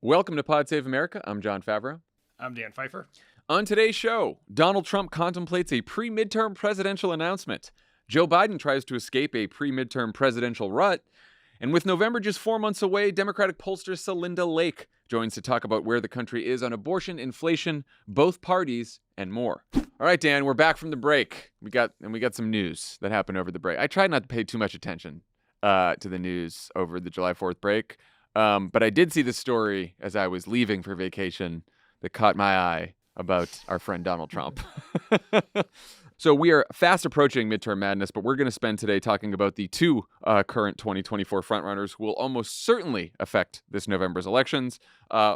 Welcome to Pod Save America. I'm Jon Favreau. I'm Dan Pfeiffer. On today's show, Donald Trump contemplates a pre-midterm presidential announcement. Joe Biden tries to escape a pre-midterm presidential rut. And with November just 4 months away, Democratic pollster Celinda Lake joins to talk about where the country is on abortion, inflation, both parties, and more. All right, Dan, we're back from the break. We got some news that happened over the break. I tried not to pay too much attention to the news over the July 4th break. But I did see the story as I was leaving for vacation that caught my eye about our friend Donald Trump. So we are fast approaching midterm madness, but we're going to spend today talking about the two current 2024 frontrunners who will almost certainly affect this November's elections.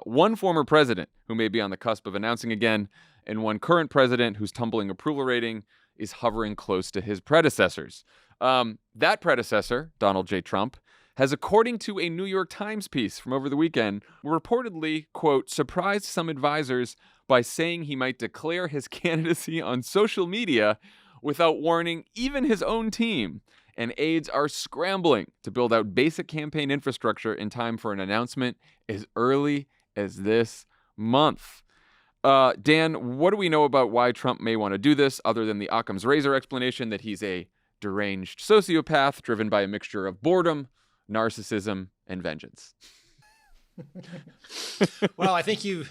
One former president who may be on the cusp of announcing again, and one current president whose tumbling approval rating is hovering close to his predecessors. That predecessor, Donald J. Trump, has, according to a New York Times piece from over the weekend, reportedly, quote, surprised some advisors by saying he might declare his candidacy on social media without warning even his own team. And aides are scrambling to build out basic campaign infrastructure in time for an announcement as early as this month. Dan, what do we know about why Trump may want to do this, other than the Occam's razor explanation that he's a deranged sociopath driven by a mixture of boredom, narcissism, and vengeance? Well, I think you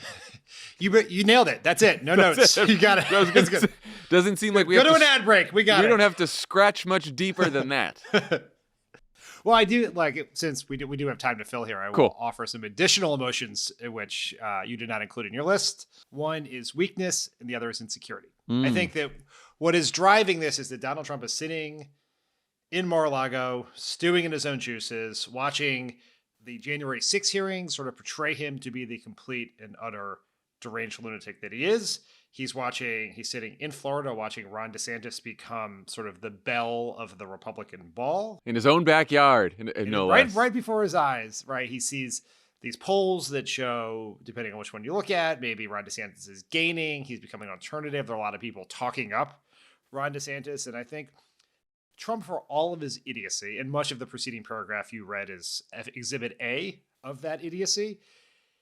nailed it. That's it. No notes. You got it. That's good. Doesn't seem like we go have to an ad break. We don't have to scratch much deeper than that. Well, I do since we do have time to fill here. I will offer some additional emotions which you did not include in your list. One is weakness, and the other is insecurity. I think that what is driving this is that Donald Trump is sitting in Mar-a-Lago, stewing in his own juices, watching the January 6 hearings sort of portray him to be the complete and utter deranged lunatic that he is. He's sitting in Florida watching Ron DeSantis become sort of the belle of the Republican ball. In his own backyard, no less. Right before his eyes, right? He sees these polls that show, depending on which one you look at, maybe Ron DeSantis is gaining. He's becoming an alternative. There are a lot of people talking up Ron DeSantis. And I think Trump, for all of his idiocy, and much of the preceding paragraph you read is exhibit A of that idiocy,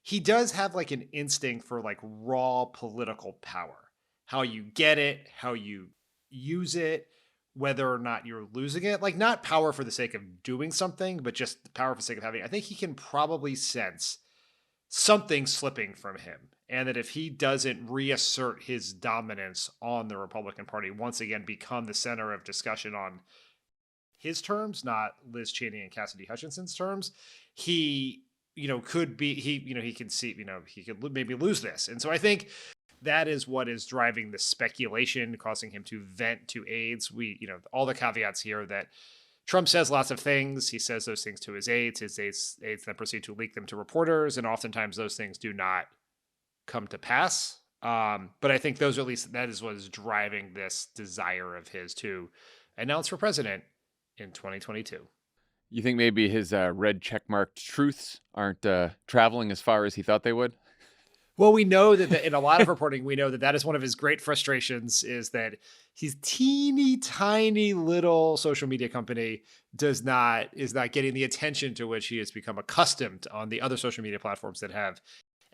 he does have like an instinct for like raw political power. How you get it, how you use it, whether or not you're losing it. Like, not power for the sake of doing something, but just the power for the sake of having it. I think he can probably sense something slipping from him. And that if he doesn't reassert his dominance on the Republican Party, once again become the center of discussion on his terms, not Liz Cheney and Cassidy Hutchinson's terms, he could maybe lose this. And so I think that is what is driving the speculation, causing him to vent to aides. All the caveats here that Trump says lots of things. He says those things to his aides. His aides then proceed to leak them to reporters. And oftentimes those things do not come to pass. But I think that is what is driving this desire of his to announce for president in 2022. You think maybe his red checkmarked truths aren't traveling as far as he thought they would? Well, we know that in a lot of reporting, we know that is one of his great frustrations, is that his teeny tiny little social media company is not getting the attention to which he has become accustomed on the other social media platforms that have,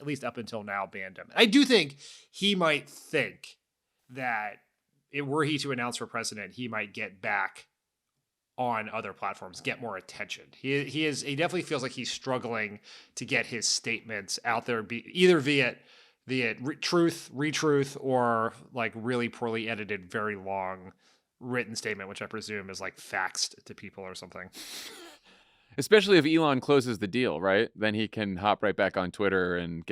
at least up until now, banned him. I do think he might think that were he to announce for president, he might get back on other platforms, get more attention. He definitely feels like he's struggling to get his statements out there, either via truth, retruth, or like really poorly edited, very long written statement, which I presume is like faxed to people or something. Especially if Elon closes the deal, right? Then he can hop right back on Twitter and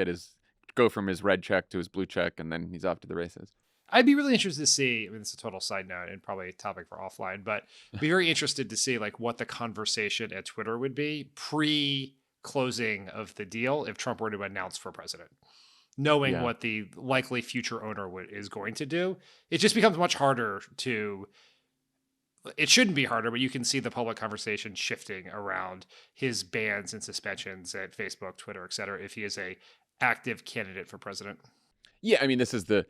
go from his red check to his blue check, and then he's off to the races. I'd be really interested to see, it's a total side note and probably a topic for offline, but be very interested to see like what the conversation at Twitter would be pre-closing of the deal if Trump were to announce for president. Knowing what the likely future owner is going to do, it just becomes much harder it shouldn't be harder, but you can see the public conversation shifting around his bans and suspensions at Facebook, Twitter, et cetera, if he is a active candidate for president. Yeah, I mean, this is the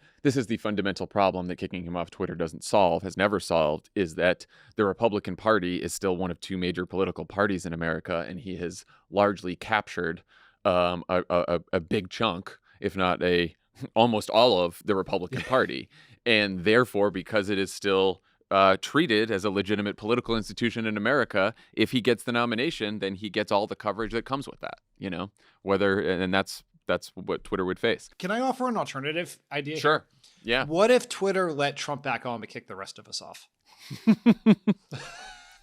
fundamental problem that kicking him off Twitter has never solved, is that the Republican Party is still one of two major political parties in America, and he has largely captured a big chunk, if not almost all of the Republican Party. And therefore, because it is still treated as a legitimate political institution in America, if he gets the nomination, then he gets all the coverage that comes with that, and that's what Twitter would face. Can I offer an alternative idea? Sure. Yeah. What if Twitter let Trump back on to kick the rest of us off?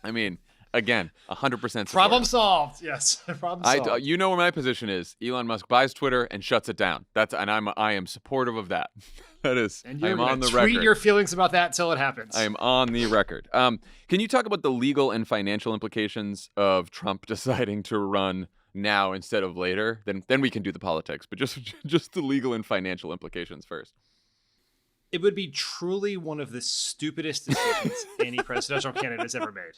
I mean, again, 100% problem solved. Yes, problem solved. You know where my position is. Elon Musk buys Twitter and shuts it down. I am supportive of that. That is, and you're I am on the tweet record. Your feelings about that until it happens. I am on the record. Can you talk about the legal and financial implications of Trump deciding to run now instead of later? Then we can do the politics, but just the legal and financial implications first. It would be truly one of the stupidest decisions any presidential candidate has ever made.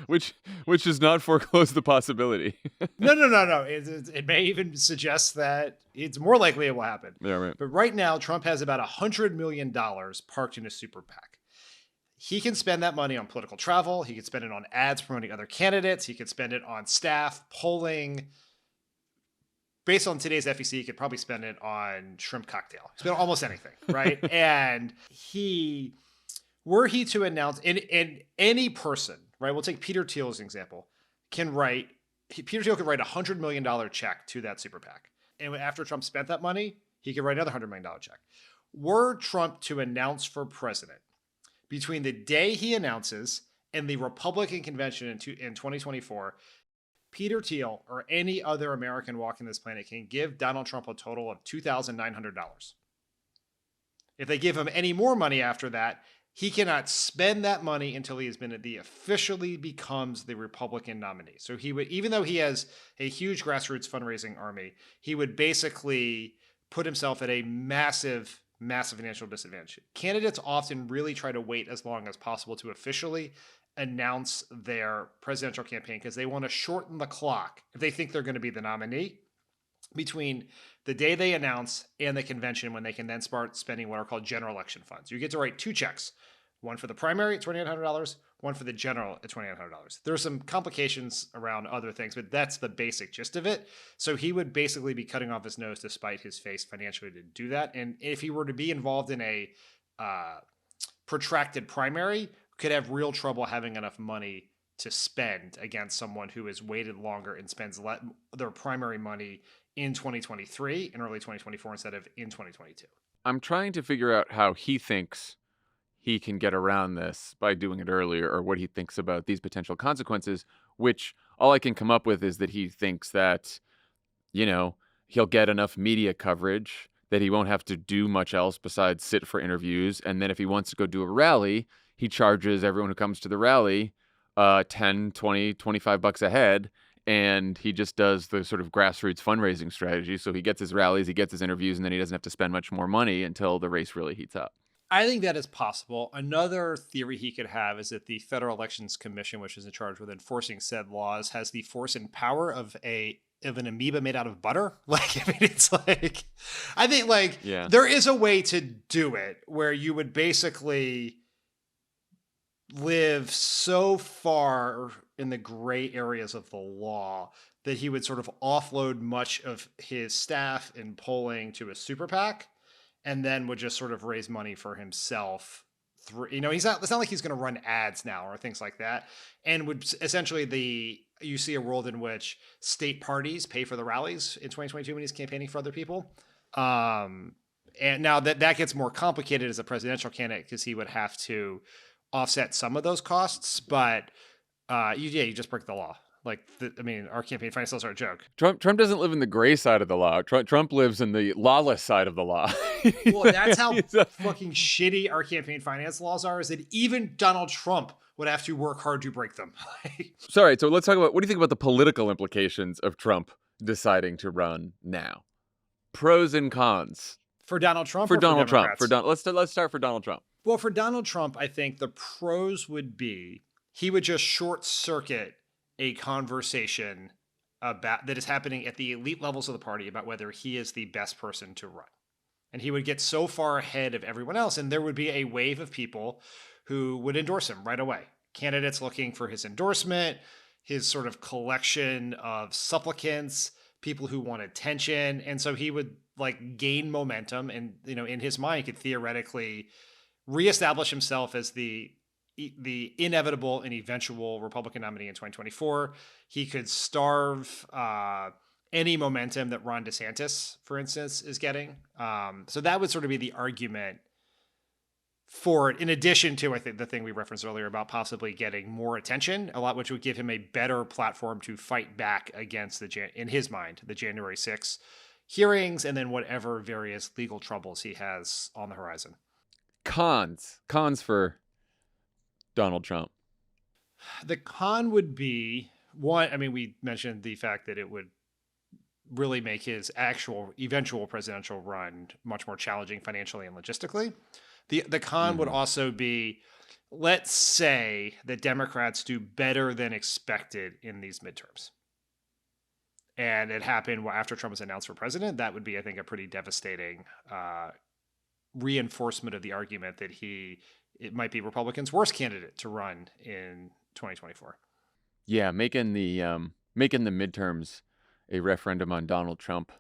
Which does not foreclose the possibility. No. It may even suggest that it's more likely it will happen. Yeah, right. But right now, Trump has about $100 million parked in a super PAC. He can spend that money on political travel. He could spend it on ads promoting other candidates. He could spend it on staff, polling. Based on today's FEC, he could probably spend it on shrimp cocktail. Spend almost anything, right? And were he to announce, and any person, right? We'll take Peter Thiel as an example. Peter Thiel could write a $100 million check to that super PAC. And after Trump spent that money, he could write another $100 million check. Were Trump to announce for president, between the day he announces and the Republican convention in 2024, Peter Thiel or any other American walking this planet can give Donald Trump a total of $2,900. If they give him any more money after that, he cannot spend that money until he officially becomes the Republican nominee. So he would, even though he has a huge grassroots fundraising army, he would basically put himself at a massive financial disadvantage. Candidates often really try to wait as long as possible to officially announce their presidential campaign because they want to shorten the clock if they think they're going to be the nominee between the day they announce and the convention, when they can then start spending what are called general election funds. You get to write two checks, one for the primary at $2,800, one for the general at $2,800. There's some complications around other things, but that's the basic gist of it. So he would basically be cutting off his nose to spite his face financially to do that. And if he were to be involved in a protracted primary, could have real trouble having enough money to spend against someone who has waited longer and spends their primary money in 2023 and early 2024 instead of in 2022. I'm trying to figure out how he thinks he can get around this by doing it earlier, or what he thinks about these potential consequences, which all I can come up with is that he thinks that, he'll get enough media coverage that he won't have to do much else besides sit for interviews. And then if he wants to go do a rally, he charges everyone who comes to the rally 10, 20, 25 bucks a head. And he just does the sort of grassroots fundraising strategy. So he gets his rallies, he gets his interviews, and then he doesn't have to spend much more money until the race really heats up. I think that is possible. Another theory he could have is that the Federal Elections Commission, which is in charge with enforcing said laws, has the force and power of an amoeba made out of butter. There is a way to do it where you would basically live so far in the gray areas of the law that he would sort of offload much of his staff in polling to a super PAC and then would just sort of raise money for himself through, it's not like he's going to run ads now or things like that. And would essentially you see a world in which state parties pay for the rallies in 2022 when he's campaigning for other people. And now that gets more complicated as a presidential candidate because he would have to offset some of those costs, but you just break the law. Our campaign finance laws are a joke. Trump doesn't live in the gray side of the law. Trump lives in the lawless side of the law. Well, that's how fucking shitty our campaign finance laws are, is that even Donald Trump would have to work hard to break them. Sorry, so let's talk about, what do you think about the political implications of Trump deciding to run now? Pros and cons. For Donald Trump? For Donald Trump. Let's start for Donald Trump. Well, for Donald Trump, I think the pros would be he would just short circuit a conversation about that is happening at the elite levels of the party about whether he is the best person to run. And he would get so far ahead of everyone else, and there would be a wave of people who would endorse him right away. Candidates looking for his endorsement, his sort of collection of supplicants, people who want attention. And so he would like gain momentum, and, you know, in his mind, he could theoretically reestablish himself as the inevitable and eventual Republican nominee in 2024. He could starve any momentum that Ron DeSantis, for instance, is getting. So that would sort of be the argument for it, in addition to, I think, the thing we referenced earlier about possibly getting more attention, a lot, which would give him a better platform to fight back against in his mind, the January 6th hearings, and then whatever various legal troubles he has on the horizon. Cons for Donald Trump. The con would be one. I mean, we mentioned the fact that it would really make his eventual presidential run much more challenging financially and logistically. The con would also be, let's say that Democrats do better than expected in these midterms, and it happened after Trump was announced for president. That would be, I think, a pretty devastating reinforcement of the argument that it might be Republicans' worst candidate to run in 2024. Yeah, making the midterms a referendum on Donald Trump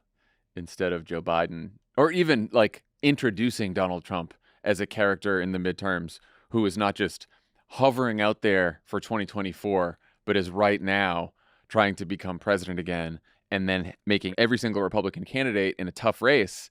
instead of Joe Biden, or even like introducing Donald Trump as a character in the midterms who is not just hovering out there for 2024, but is right now trying to become president again, and then making every single Republican candidate in a tough race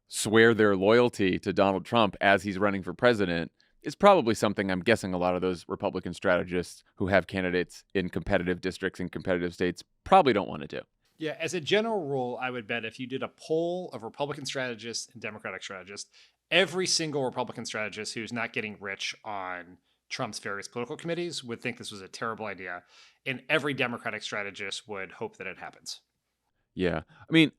swear their loyalty to Donald Trump as he's running for president is probably something I'm guessing a lot of those Republican strategists who have candidates in competitive districts and competitive states probably don't want to do. Yeah, as a general rule, I would bet if you did a poll of Republican strategists and Democratic strategists, every single Republican strategist who's not getting rich on Trump's various political committees would think this was a terrible idea, and every Democratic strategist would hope that it happens. Yeah, I mean,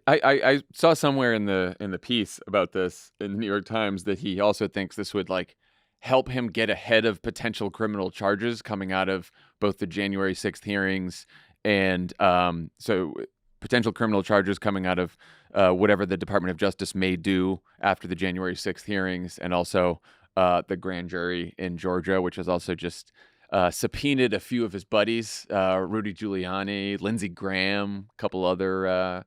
I saw somewhere in the piece about this in the New York Times that he also thinks this would like help him get ahead of potential criminal charges coming out of both the January 6th hearings and so potential criminal charges coming out of whatever the Department of Justice may do after the January 6th hearings, and also the grand jury in Georgia, which has also just subpoenaed a few of his buddies, Rudy Giuliani, Lindsey Graham, a couple other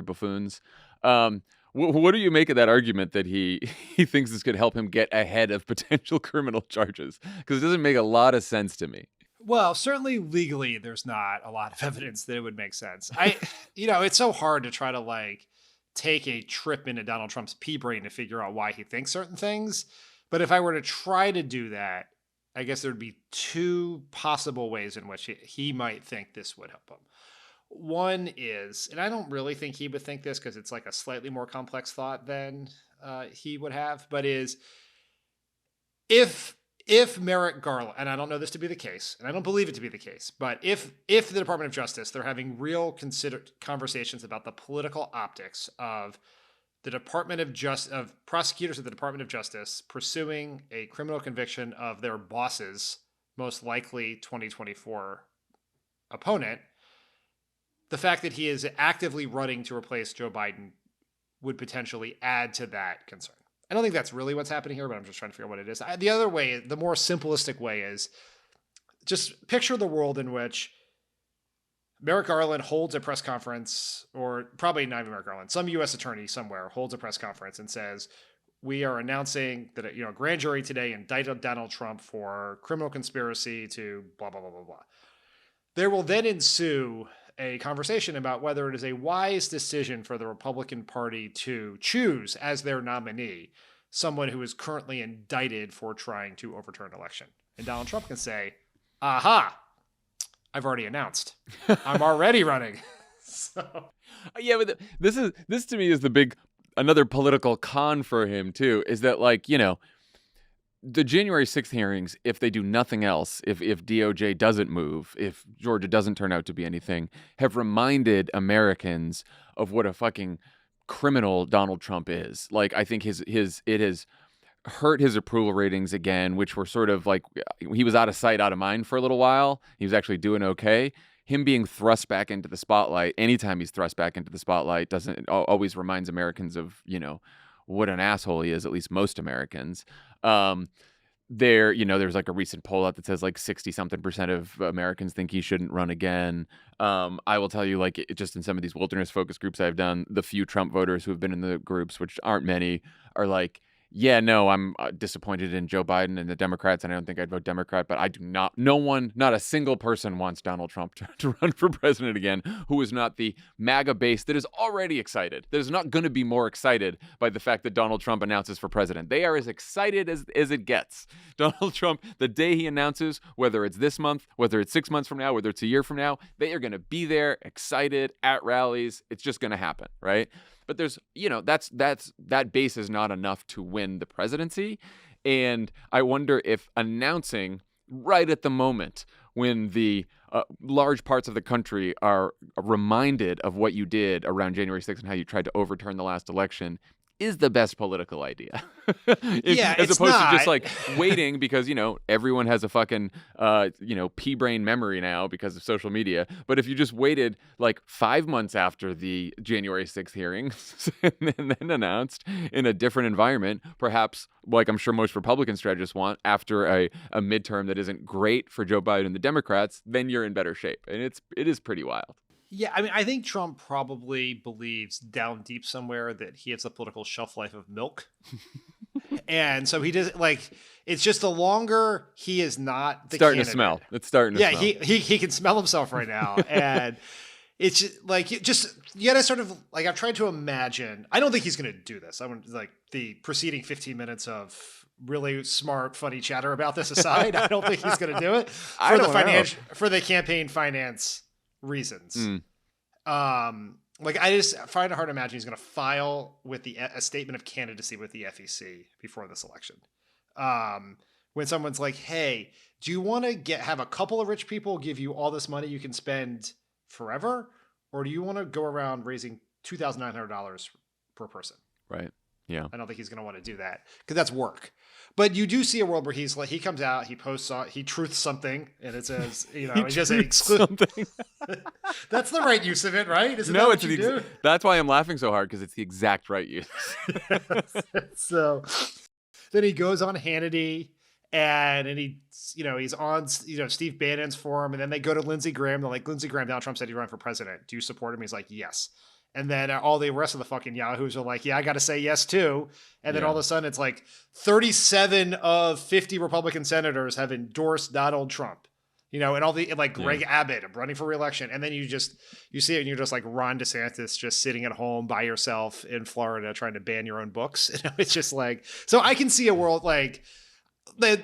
buffoons. What do you make of that argument that he thinks this could help him get ahead of potential criminal charges? Because it doesn't make a lot of sense to me. Well, certainly legally, there's not a lot of evidence that it would make sense. It's so hard to try to like take a trip into Donald Trump's pea brain to figure out why he thinks certain things. But if I were to try to do that, I guess there would be two possible ways in which he might think this would help him. One is, and I don't really think he would think this because it's like a slightly more complex thought than he would have, but is if Merrick Garland, and I don't know this to be the case, and I don't believe it to be the case, but if the Department of Justice, they're having real conversations about the political optics of the Department of prosecutors at the Department of Justice pursuing a criminal conviction of their boss's most likely 2024 opponent, the fact that he is actively running to replace Joe Biden would potentially add to that concern. I don't think that's really what's happening here, but I'm just trying to figure out what it is. The other way, the more simplistic way, is just picture the world in which Merrick Garland holds a press conference, or probably not even Merrick Garland, some U.S. attorney somewhere holds a press conference and says, we are announcing that a grand jury today indicted Donald Trump for criminal conspiracy to blah, blah, blah, blah, blah. There will then ensue a conversation about whether it is a wise decision for the Republican Party to choose as their nominee someone who is currently indicted for trying to overturn an election. And Donald Trump can say, aha, I've already announced. I'm already running. So yeah, but this to me is another political con for him too, is that the January 6th hearings, if they do nothing else, if DOJ doesn't move, if Georgia doesn't turn out to be anything, have reminded Americans of what a fucking criminal Donald Trump is. Like, I think it has hurt his approval ratings again, which were sort of like, he was out of sight, out of mind for a little while. He was actually doing okay. Him being thrust back into the spotlight, anytime he's thrust back into the spotlight, always reminds Americans of, what an asshole he is, at least most Americans. there's like a recent poll out that says like 60-something% of Americans think he shouldn't run again. I will tell you, like, just in some of these wilderness focus groups I've done, the few Trump voters who have been in the groups, which aren't many, are like, yeah, no, I'm disappointed in Joe Biden and the Democrats, and I don't think I'd vote Democrat, but I do not, no one, not a single person wants Donald Trump to run for president again, who is not the MAGA base that is already excited, that is not going to be more excited by the fact that Donald Trump announces for president. They are as excited as it gets. Donald Trump, the day he announces, whether it's this month, whether it's 6 months from now, whether it's a year from now, they are going to be there, excited, at rallies. It's just going to happen, right? But there's, that base is not enough to win the presidency. And I wonder if announcing right at the moment when the large parts of the country are reminded of what you did around January 6th and how you tried to overturn the last election is the best political idea. As opposed to just like waiting because, everyone has a fucking, pea brain memory now because of social media. But if you just waited like 5 months after the January 6th hearings and then announced in a different environment, perhaps like I'm sure most Republican strategists want after a midterm that isn't great for Joe Biden and the Democrats, then you're in better shape. And it is pretty wild. Yeah, I mean, I think Trump probably believes down deep somewhere that he has the political shelf life of milk. And so he does, like, it's just the longer he is not the starting candidate. To smell. It's starting to smell. Yeah, he can smell himself right now. And it's just, like, you gotta sort of, like, I've tried to imagine, I don't think he's going to do this. I want, like, the preceding 15 minutes of really smart, funny chatter about this aside, I don't think he's going to do it for the campaign finance reasons. Like, I just find it hard to imagine he's going to file with a statement of candidacy with the FEC before this election. When someone's like, hey, do you want to have a couple of rich people give you all this money you can spend forever? Or do you want to go around raising $2,900 per person? Right. Yeah. I don't think he's going to want to do that because that's work. But you do see a world where he's like, he comes out, he posts, he truths something, and it says, he just something. That's the right use of it, right? Isn't that what you do? That's why I'm laughing so hard because it's the exact right use. So then he goes on Hannity and he's on, Steve Bannon's forum, and then they go to Lindsey Graham. They're like, Lindsey Graham, Donald Trump said he'd run for president. Do you support him? He's like, yes. And then all the rest of the fucking yahoos are like, yeah, I got to say yes too. And then all of a sudden it's like 37 of 50 Republican senators have endorsed Donald Trump, and all the, like, Greg Abbott running for re-election. And then you see it and you're just like Ron DeSantis just sitting at home by yourself in Florida trying to ban your own books. It's just like, so I can see a world like that.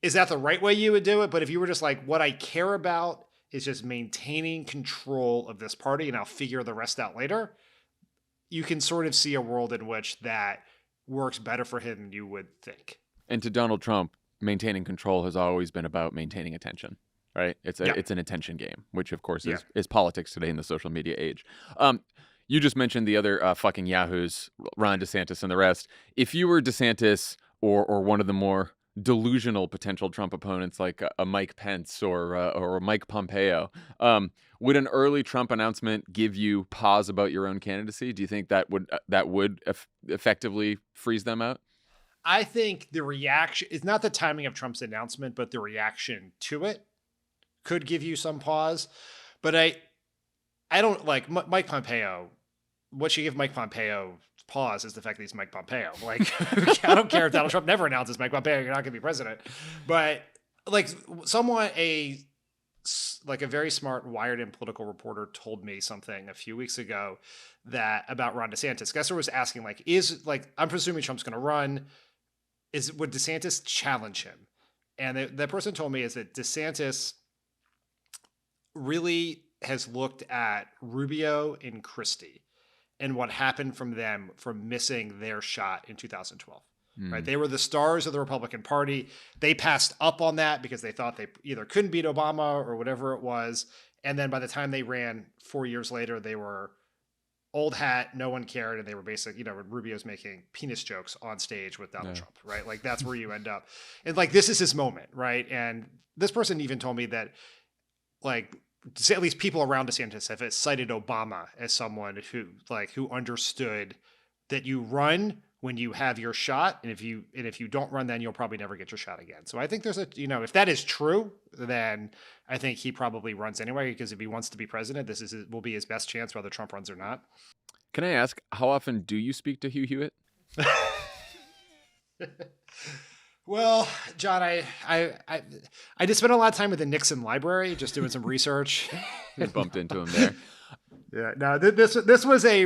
Is that the right way you would do it? But if you were just like, what I care about is just maintaining control of this party, and I'll figure the rest out later, you can sort of see a world in which that works better for him than you would think. And to Donald Trump, maintaining control has always been about maintaining attention, right? It's an attention game, which of course is politics today in the social media age. You just mentioned the other fucking yahoos, Ron DeSantis and the rest. If you were DeSantis or one of the more delusional potential Trump opponents like a Mike Pence or Mike Pompeo, would an early Trump announcement give you pause about your own candidacy? Do you think that would effectively freeze them out? I think the reaction is not the timing of Trump's announcement, but the reaction to it could give you some pause. But I don't like Mike Pompeo. What should give Mike Pompeo pause is the fact that he's Mike Pompeo. Like, I don't care if Donald Trump never announces Mike Pompeo, you're not going to be president. But like a very smart Wired and political reporter told me something a few weeks ago about Ron DeSantis. Gesser was asking, like, I'm presuming Trump's going to run. Would DeSantis challenge him? And the person told me is that DeSantis really has looked at Rubio and Christie and what happened from them from missing their shot in 2012. Right? They were the stars of the Republican Party. They passed up on that because they thought they either couldn't beat Obama or whatever it was. And then by the time they ran 4 years later, they were old hat, no one cared, and they were basically, Rubio's making penis jokes on stage with Donald Trump, right? Like, that's where you end up. And like, this is his moment, right? And this person even told me that, like, at least people around DeSantis have cited Obama as someone who understood that you run when you have your shot, and if you don't run, then you'll probably never get your shot again. So I think there's if that is true, then I think he probably runs anyway, because if he wants to be president, will be his best chance whether Trump runs or not. Can I ask, how often do you speak to Hugh Hewitt? Well, John, I just spent a lot of time at the Nixon Library just doing some research. Just bumped into him there. Yeah, no, this was a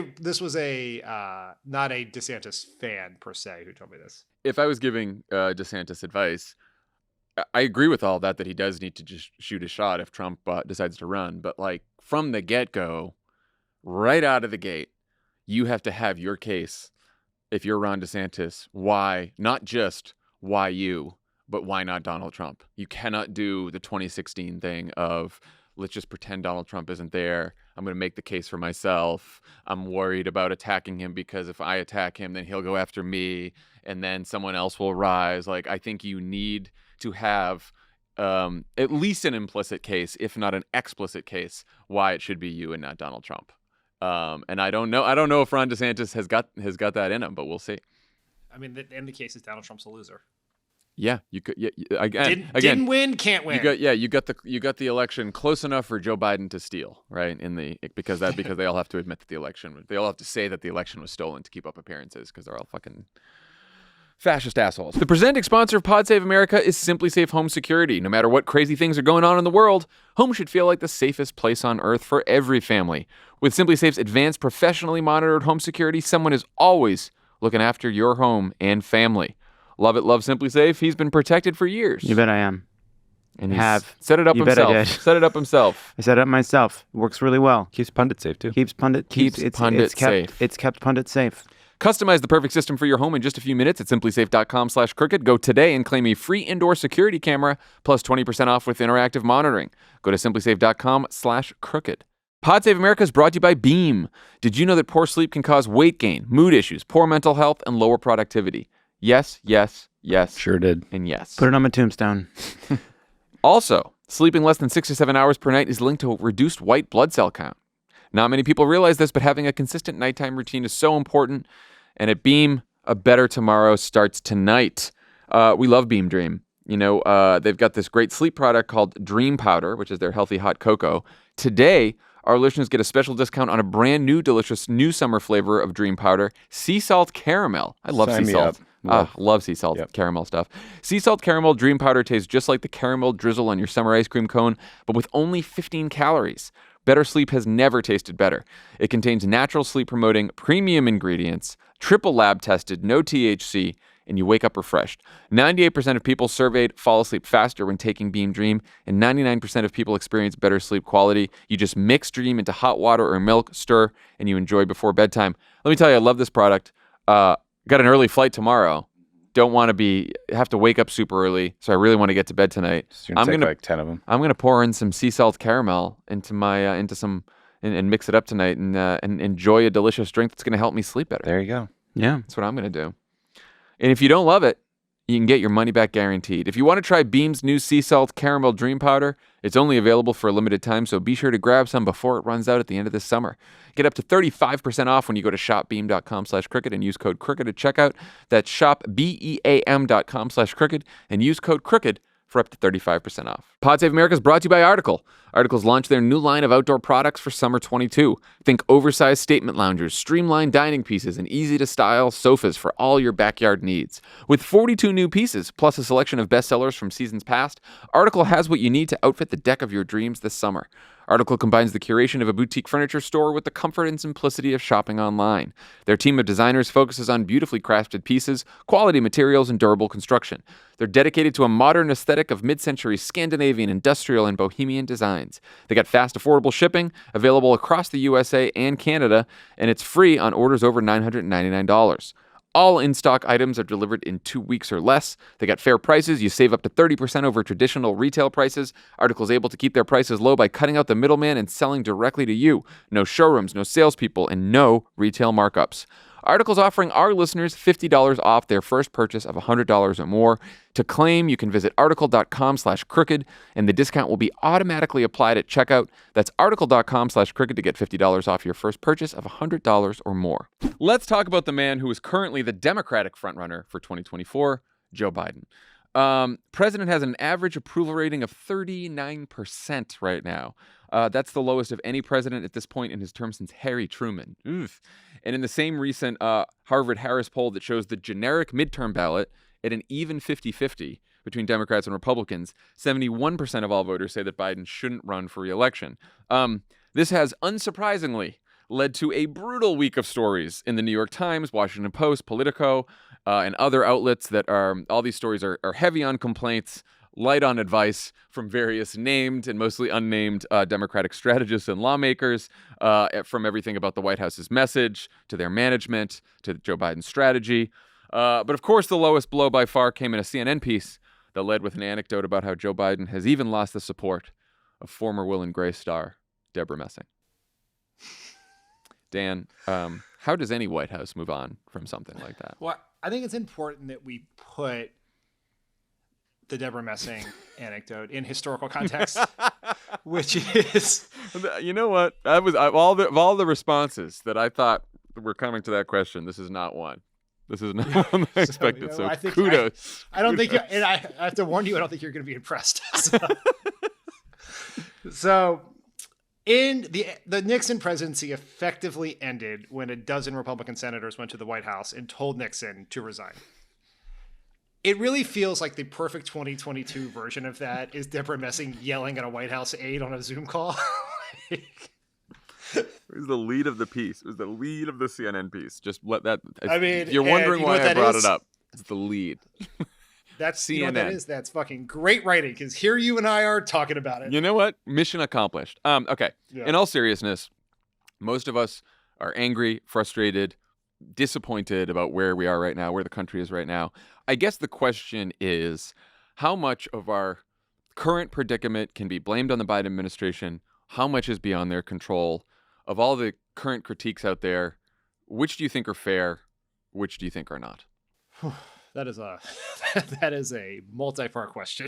not a DeSantis fan per se who told me this. If I was giving DeSantis advice, I agree with all that he does need to just shoot a shot if Trump decides to run. But like from the get-go, right out of the gate, you have to have your case. If you're Ron DeSantis, why, not just why you, but why not Donald Trump? You cannot do the 2016 thing of, let's just pretend Donald Trump isn't there. I'm going to make the case for myself. I'm worried about attacking him because if I attack him, then he'll go after me and then someone else will rise. Like, I think you need to have at least an implicit case, if not an explicit case, why it should be you and not Donald Trump. And I don't know if Ron DeSantis has got that in him, but we'll see. I mean, in the case is Donald Trump's a loser. Yeah, you could. Yeah, didn't win, can't win. You got the election close enough for Joe Biden to steal, right? Because they all have to admit that they all have to say that the election was stolen to keep up appearances, because they're all fucking fascist assholes. The presenting sponsor of Pod Save America is Simply Safe Home Security. No matter what crazy things are going on in the world, home should feel like the safest place on earth for every family. With Simply Safe's advanced, professionally monitored home security, someone is always looking after your home and family. Lovett loves Simply Safe. He's been protected for years. You bet I am. And he's set it up you himself. Bet I did. Set it up himself. I set it up myself. Works really well. Keeps pundit safe too. Keeps pundit safe. It's kept pundit safe. Customize the perfect system for your home in just a few minutes at simplysafe.com/crooked. Go today and claim a free indoor security camera plus 20% off with interactive monitoring. Go to simplysafe.com/crooked. Pod Save America is brought to you by Beam. Did you know that poor sleep can cause weight gain, mood issues, poor mental health, and lower productivity? Yes, yes, yes. Sure did. And yes. Put it on my tombstone. Also, sleeping less than 6 to 7 hours per night is linked to a reduced white blood cell count. Not many people realize this, but having a consistent nighttime routine is so important. And at Beam, a better tomorrow starts tonight. We love Beam Dream. They've got this great sleep product called Dream Powder, which is their healthy hot cocoa. Today, our listeners get a special discount on a brand new, delicious new summer flavor of Dream Powder, Sea Salt Caramel. I love sea salt. Love sea salt caramel stuff. Sea Salt Caramel Dream Powder tastes just like the caramel drizzle on your summer ice cream cone, but with only 15 calories. Better sleep has never tasted better. It contains natural sleep-promoting premium ingredients, triple lab-tested, no THC, and you wake up refreshed. 98% of people surveyed fall asleep faster when taking Beam Dream, and 99% of people experience better sleep quality. You just mix Dream into hot water or milk, stir, and you enjoy before bedtime. Let me tell you, I love this product. Got an early flight tomorrow. Don't want to have to wake up super early, so I really want to get to bed tonight. So I'm gonna take like 10 of them. I'm gonna pour in some sea salt caramel into my and mix it up tonight and enjoy a delicious drink that's gonna help me sleep better. There you go. Yeah, that's what I'm gonna do. And if you don't love it, you can get your money back guaranteed. If you want to try Beam's new Sea Salt Caramel Dream Powder, it's only available for a limited time, so be sure to grab some before it runs out at the end of this summer. Get up to 35% off when you go to shopbeam.com/crooked and use code crooked at checkout. That's shopbeam.com/crooked and use code crooked for up to 35% off. Pod Save America is brought to you by Article. Article's launched their new line of outdoor products for summer 22. Think oversized statement loungers, streamlined dining pieces, and easy-to-style sofas for all your backyard needs. With 42 new pieces, plus a selection of bestsellers from seasons past, Article has what you need to outfit the deck of your dreams this summer. Article combines the curation of a boutique furniture store with the comfort and simplicity of shopping online. Their team of designers focuses on beautifully crafted pieces, quality materials, and durable construction. They're dedicated to a modern aesthetic of mid-century Scandinavian, industrial, and bohemian designs. They got fast, affordable shipping, available across the USA and Canada, and it's free on orders over $999. All in-stock items are delivered in 2 weeks or less. They got fair prices. You save up to 30% over traditional retail prices. Article's able to keep their prices low by cutting out the middleman and selling directly to you. No showrooms, no salespeople, and no retail markups. Article's offering our listeners $50 off their first purchase of $100 or more. To claim, you can visit article.com/crooked, and the discount will be automatically applied at checkout. That's article.com/crooked to get $50 off your first purchase of $100 or more. Let's talk about the man who is currently the Democratic frontrunner for 2024, Joe Biden. President has an average approval rating of 39% right now. That's the lowest of any president at this point in his term since Harry Truman. Oof. And in the same recent Harvard-Harris poll that shows the generic midterm ballot at an even 50-50 between Democrats and Republicans, 71% of all voters say that Biden shouldn't run for re-election. This has, unsurprisingly, led to a brutal week of stories in the New York Times, Washington Post, Politico, and other outlets that are, all these stories are heavy on complaints, light on advice from various named and mostly unnamed Democratic strategists and lawmakers, from everything about the White House's message to their management to Joe Biden's strategy. But of course, the lowest blow by far came in a CNN piece that led with an anecdote about how Joe Biden has even lost the support of former Will and Grace star Deborah Messing. Dan, how does any White House move on from something like that? Well, I think it's important that we put the Deborah Messing anecdote in historical context, which is, you know what? Of all the responses that I thought were coming to that question, this is not one. This is not one that I expected. So kudos. I don't think, and I have to warn you, I don't think you're going to be impressed. So in the Nixon presidency effectively ended when a dozen Republican senators went to the White House and told Nixon to resign. It really feels like the perfect 2022 version of that is Deborah Messing yelling at a White House aide on a Zoom call. It was the lead of the piece. It was the lead of the CNN piece. Just let that. I mean, you're wondering why I brought it up. It's the lead. That's CNN. You know what that is? That's fucking great writing, because here you and I are talking about it. You know what? Mission accomplished. Okay. Yeah. In all seriousness, most of us are angry, frustrated, disappointed about where we are right now, where the country is right now. I guess the question is, how much of our current predicament can be blamed on the Biden administration? How much is beyond their control? Of all the current critiques out there, which do you think are fair? Which do you think are not? That is a multi-part question.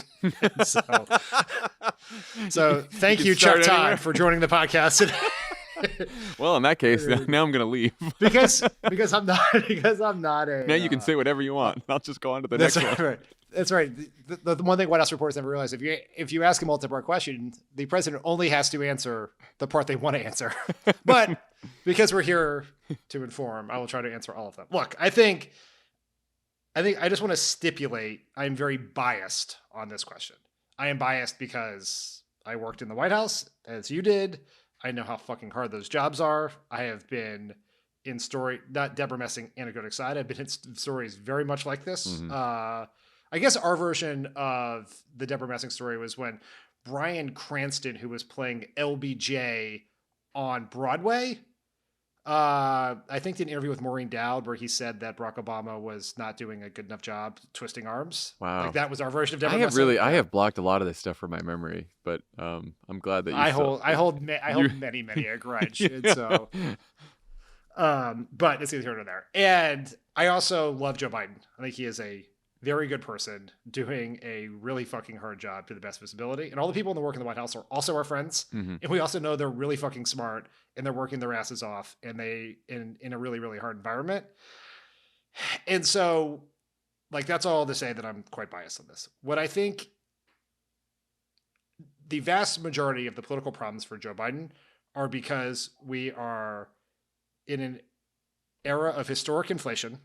So thank you, Chuck Todd, for joining the podcast. Well, in that case, now I'm going to leave. because I'm not a. Now you can say whatever you want. I'll just go on to the next one. Right. That's right. The one thing White House reporters never realize, if you ask a multi-part question, the president only has to answer the part they want to answer. But because we're here to inform, I will try to answer all of them. Look, I think I just want to stipulate I'm very biased on this question. I am biased because I worked in the White House, as you did. I know how fucking hard those jobs are. I have been in not Deborah Messing anecdotic side. I've been in stories very much like this. Mm-hmm. I guess our version of the Deborah Messing story was when Bryan Cranston, who was playing LBJ on Broadway, I think did an interview with Maureen Dowd where he said that Barack Obama was not doing a good enough job twisting arms. Wow. Like that was our version of Deborah Messing. I have blocked a lot of this stuff from my memory, but I'm glad that you I hold many a grudge. And so, but it's either here or there. And I also love Joe Biden. I think he is a very good person doing a really fucking hard job to the best of his ability. And all the people in the work in the White House are also our friends. Mm-hmm. And we also know they're really fucking smart and they're working their asses off and they in a really, really hard environment. And so like, that's all to say that I'm quite biased on this. What I think the vast majority of the political problems for Joe Biden are because we are in an era of historic inflation.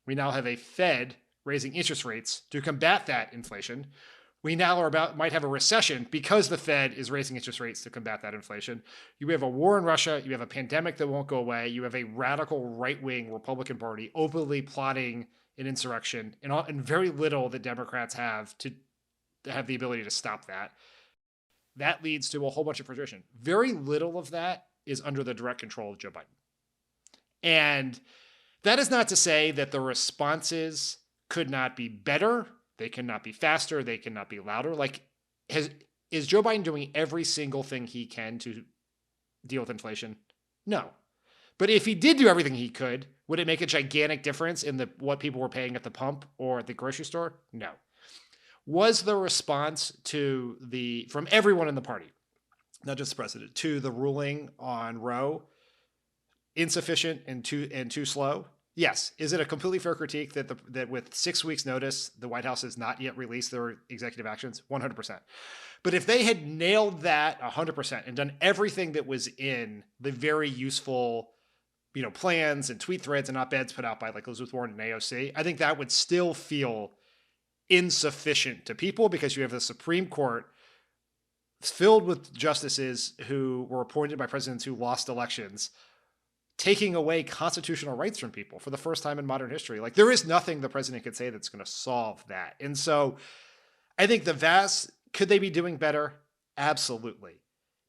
We now have a Fed raising interest rates to combat that inflation. We now might have a recession because the Fed is raising interest rates to combat that inflation. You have a war in Russia. You have a pandemic that won't go away. You have a radical right-wing Republican Party openly plotting an insurrection, and very little that Democrats have to have the ability to stop that. That leads to a whole bunch of frustration. Very little of that is under the direct control of Joe Biden. And that is not to say that the responses could not be better. They cannot be faster. They cannot be louder. Like, is Joe Biden doing every single thing he can to deal with inflation? No. But if he did do everything he could, would it make a gigantic difference in what people were paying at the pump or at the grocery store? No. Was the response from everyone in the party, not just the president, to the ruling on Roe insufficient and too slow? Yes. Is it a completely fair critique that with 6 weeks notice, the White House has not yet released their executive actions? 100%. But if they had nailed that 100% and done everything that was in the very useful, plans and tweet threads and op-eds put out by like Elizabeth Warren and AOC, I think that would still feel insufficient to people, because you have the Supreme Court filled with justices who were appointed by presidents who lost elections, taking away constitutional rights from people for the first time in modern history. Like, there is nothing the president could say that's going to solve that. And so I think could they be doing better? Absolutely.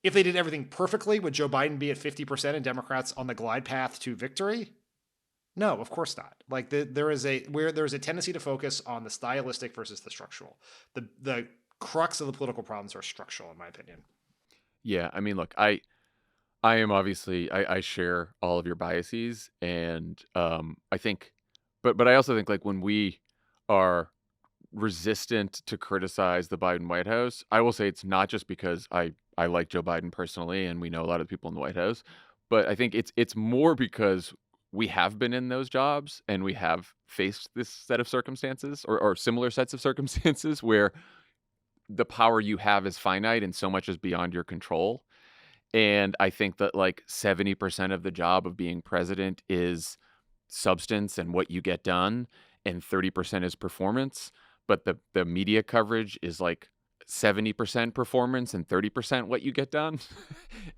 If they did everything perfectly, would Joe Biden be at 50% and Democrats on the glide path to victory? No, of course not. Like, there is a tendency to focus on the stylistic versus the structural. The crux of the political problems are structural, in my opinion. Yeah, I mean, look, I am obviously, I share all of your biases, and I think, but I also think, like, when we are resistant to criticize the Biden White House, I will say it's not just because I like Joe Biden personally, and we know a lot of the people in the White House, but I think it's more because we have been in those jobs and we have faced this set of circumstances or similar sets of circumstances where the power you have is finite and so much is beyond your control. And I think that like 70% of the job of being president is substance and what you get done, and 30% is performance. But the media coverage is like 70% performance and 30% what you get done.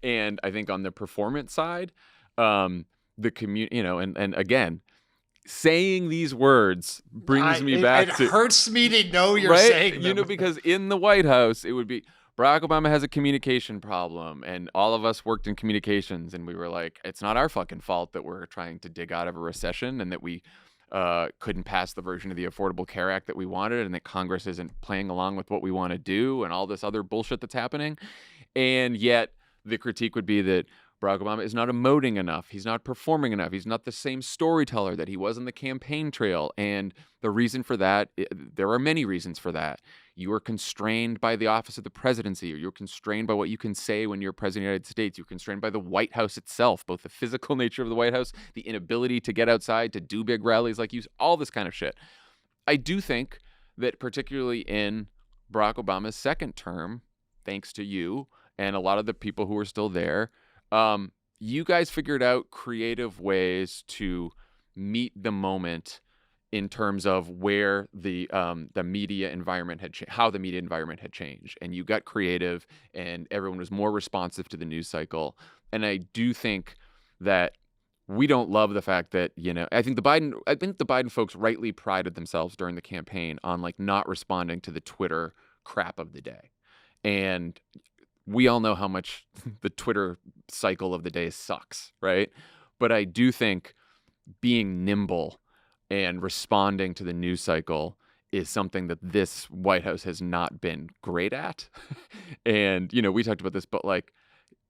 And I think on the performance side, the community, and again, saying these words brings me back it to... It hurts me to know you're right? saying them. Because in the White House, it would be, Barack Obama has a communication problem, and all of us worked in communications, and we were like, it's not our fucking fault that we're trying to dig out of a recession and that we couldn't pass the version of the Affordable Care Act that we wanted, and that Congress isn't playing along with what we want to do, and all this other bullshit that's happening. And yet the critique would be that Barack Obama is not emoting enough. He's not performing enough. He's not the same storyteller that he was in the campaign trail. And the reason for that, there are many reasons for that. You are constrained by the office of the presidency, or you're constrained by what you can say when you're president of the United States. You're constrained by the White House itself, both the physical nature of the White House, the inability to get outside, to do big rallies like you, all this kind of shit. I do think that particularly in Barack Obama's second term, thanks to you and a lot of the people who are still there, you guys figured out creative ways to meet the moment in terms of where the media environment had how the media environment had changed, and you got creative, and everyone was more responsive to the news cycle. And I do think that we don't love the fact that I think the Biden folks rightly prided themselves during the campaign on like not responding to the Twitter crap of the day, and we all know how much the Twitter cycle of the day sucks, right? But I do think being nimble and responding to the news cycle is something that this White House has not been great at. And, we talked about this, but like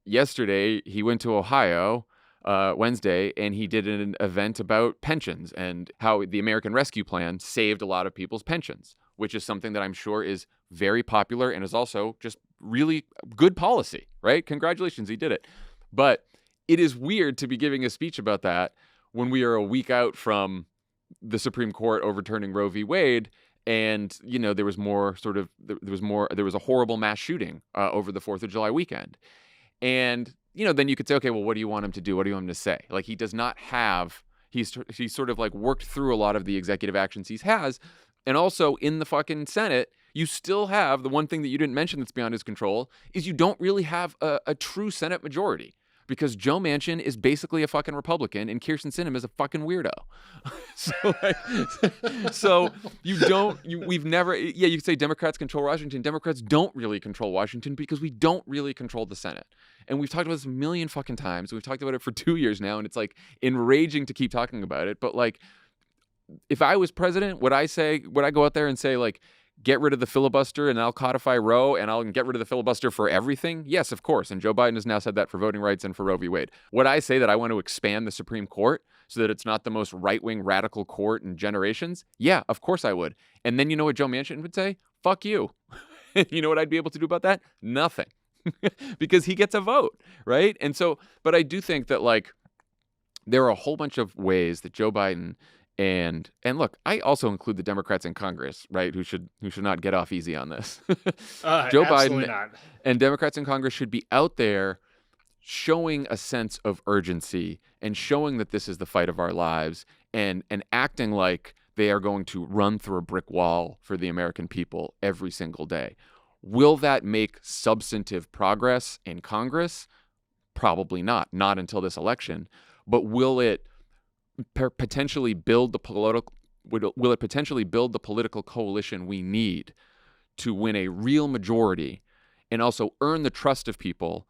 yesterday he went to Ohio, Wednesday, and he did an event about pensions and how the American Rescue Plan saved a lot of people's pensions, which is something that I'm sure is very popular and is also just really good policy, right? Congratulations, he did it. But it is weird to be giving a speech about that when we are a week out from the Supreme Court overturning Roe v. Wade, and there was a horrible mass shooting over the 4th of July weekend. And then you could say, okay, well, what do you want him to do? What do you want him to say? Like, he does not have, he's sort of like worked through a lot of the executive actions he has. And also in the fucking Senate, you still have the one thing that you didn't mention that's beyond his control is you don't really have a true Senate majority, because Joe Manchin is basically a fucking Republican and Kyrsten Sinema is a fucking weirdo. We've never, you could say Democrats control Washington. Democrats don't really control Washington because we don't really control the Senate. And we've talked about this a million fucking times. We've talked about it for 2 years now, and it's like enraging to keep talking about it. But like, if I was president, would I go out there and say like, get rid of the filibuster and I'll codify Roe and I'll get rid of the filibuster for everything? Yes, of course. And Joe Biden has now said that for voting rights and for Roe v. Wade. Would I say that I want to expand the Supreme Court so that it's not the most right-wing radical court in generations? Yeah, of course I would. And then you know what Joe Manchin would say? Fuck you. You know what I'd be able to do about that? Nothing. Because he gets a vote, right? And so, but I do think that like there are a whole bunch of ways that Joe Biden and look, I also include the Democrats in Congress, right? Who should not get off easy on this. Joe Biden not. and Democrats in Congress should be out there showing a sense of urgency and showing that this is the fight of our lives and acting like they are going to run through a brick wall for the American people every single day. Will that make substantive progress in Congress? Probably not until this election. But will it potentially build the political coalition we need to win a real majority and also earn the trust of people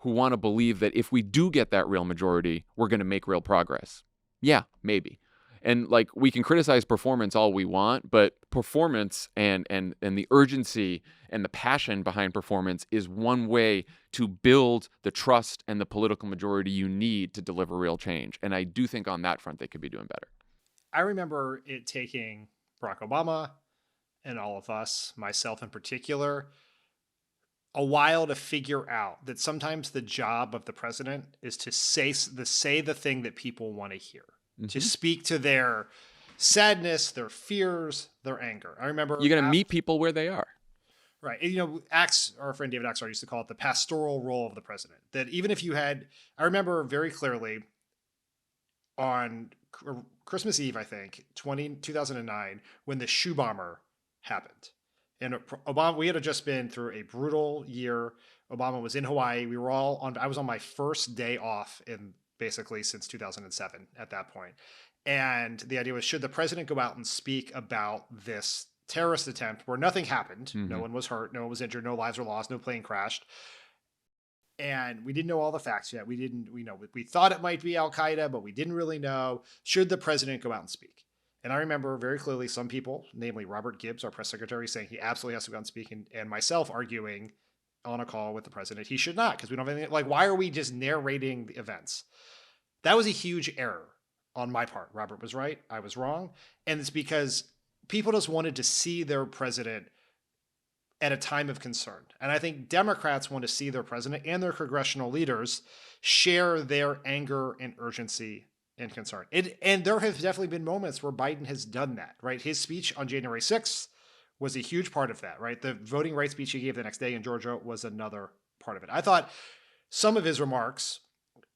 who want to believe that if we do get that real majority, we're going to make real progress? Yeah, maybe. And like we can criticize performance all we want, but performance and the urgency and the passion behind performance is one way to build the trust and the political majority you need to deliver real change. And I do think on that front they could be doing better. I remember it taking Barack Obama and all of us, myself in particular, a while to figure out that sometimes the job of the president is to say the thing that people want to hear. To speak to their sadness, their fears, their anger. I remember you're going to meet people where they are. Right. You know, our friend David Axelrod used to call it the pastoral role of the president. That even if you had, I remember very clearly on Christmas Eve, I think, 2009, when the shoe bomber happened. And Obama, we had just been through a brutal year. Obama was in Hawaii. I was on my first day off basically since 2007 at that point. And the idea was, should the president go out and speak about this terrorist attempt where nothing happened? Mm-hmm. No one was hurt, no one was injured, no lives were lost, no plane crashed. And we didn't know all the facts yet. We thought it might be Al-Qaeda, but we didn't really know. Should the president go out and speak? And I remember very clearly some people, namely Robert Gibbs, our press secretary, saying he absolutely has to go out and speak, and myself arguing on a call with the president he should not, because we don't have anything. Like, why are we just narrating the events? That was a huge error on my part. Robert was right, I was wrong. And it's because people just wanted to see their president at a time of concern. And I think Democrats want to see their president and their congressional leaders share their anger and urgency and concern. And there have definitely been moments where Biden has done that, right? His speech on January 6th was a huge part of that, right? The voting rights speech he gave the next day in Georgia was another part of it. I thought some of his remarks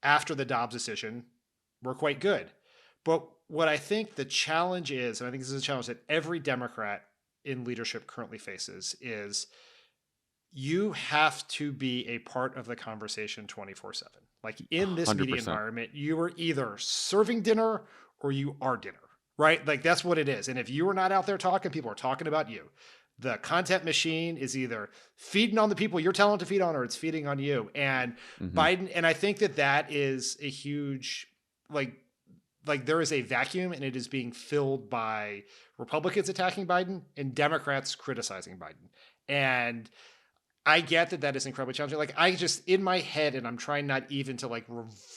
after the Dobbs decision were quite good. But what I think the challenge is, and I think this is a challenge that every Democrat in leadership currently faces, is you have to be a part of the conversation 24/7. Like in this 100%. Media environment, you are either serving dinner or you are dinner, right? Like that's what it is. And if you are not out there talking, people are talking about you. The content machine is either feeding on the people you're telling to feed on, or it's feeding on you. And Biden, and I think that is a huge, like there is a vacuum, and it is being filled by Republicans attacking Biden and Democrats criticizing Biden. And I get that is incredibly challenging. Like I just, in my head, and I'm trying not even to like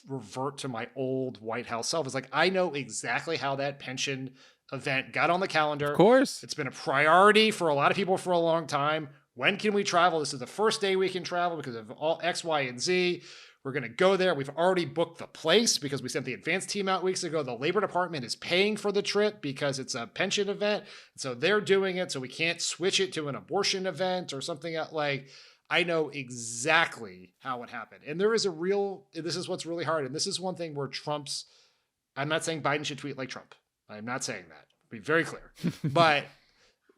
revert to my old White House self, is like, I know exactly how that pension event got on the calendar. Of course. It's been a priority for a lot of people for a long time. When can we travel? This is the first day we can travel because of all X, Y, and Z. We're going to go there. We've already booked the place because we sent the advance team out weeks ago. The Labor Department is paying for the trip because it's a pension event. So they're doing it. So we can't switch it to an abortion event or something like, I know exactly how it happened. And this is what's really hard. And this is one thing where I'm not saying Biden should tweet like Trump. I'm not saying that. Be very clear. But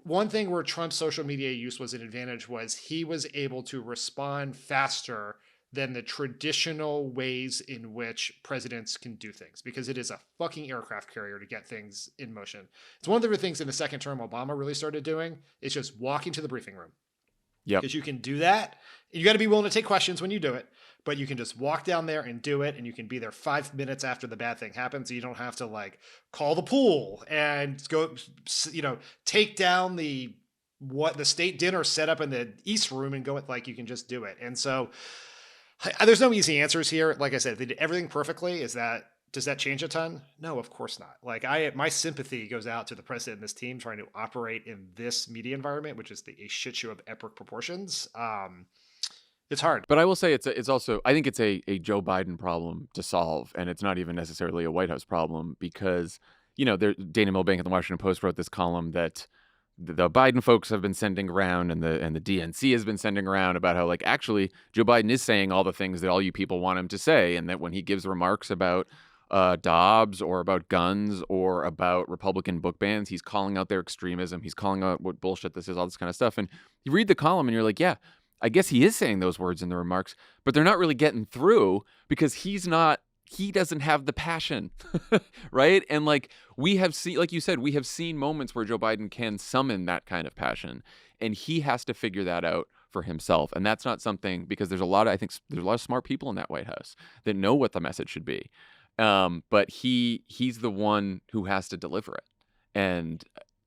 one thing where Trump's social media use was an advantage was he was able to respond faster than the traditional ways in which presidents can do things, because it is a fucking aircraft carrier to get things in motion. It's one of the things in the second term Obama really started doing is just walking to the briefing room. Yeah. Because you can do that. You got to be willing to take questions when you do it, but you can just walk down there and do it. And you can be there 5 minutes after the bad thing happens. So you don't have to like call the pool and go, take down the what the state dinner set up in the East Room and go with, like, you can just do it. And so there's no easy answers here. Like I said, they did everything perfectly. Does that change a ton? No, of course not. Like, my sympathy goes out to the president and this team trying to operate in this media environment, which is a shit show of epic proportions. It's hard. But I will say it's also, I think it's a Joe Biden problem to solve, and it's not even necessarily a White House problem because, Dana Milbank at the Washington Post wrote this column that the Biden folks have been sending around and the DNC has been sending around about how, like, actually Joe Biden is saying all the things that all you people want him to say, and that when he gives remarks about Dobbs or about guns or about Republican book bans, he's calling out their extremism. He's calling out what bullshit this is, all this kind of stuff. And you read the column and you're like, yeah, I guess he is saying those words in the remarks, but they're not really getting through because he doesn't have the passion, right? And like we have seen, like you said, we have seen moments where Joe Biden can summon that kind of passion, and he has to figure that out for himself. And that's not something, because there's a lot of smart people in that White House that know what the message should be. But he's the one who has to deliver it, and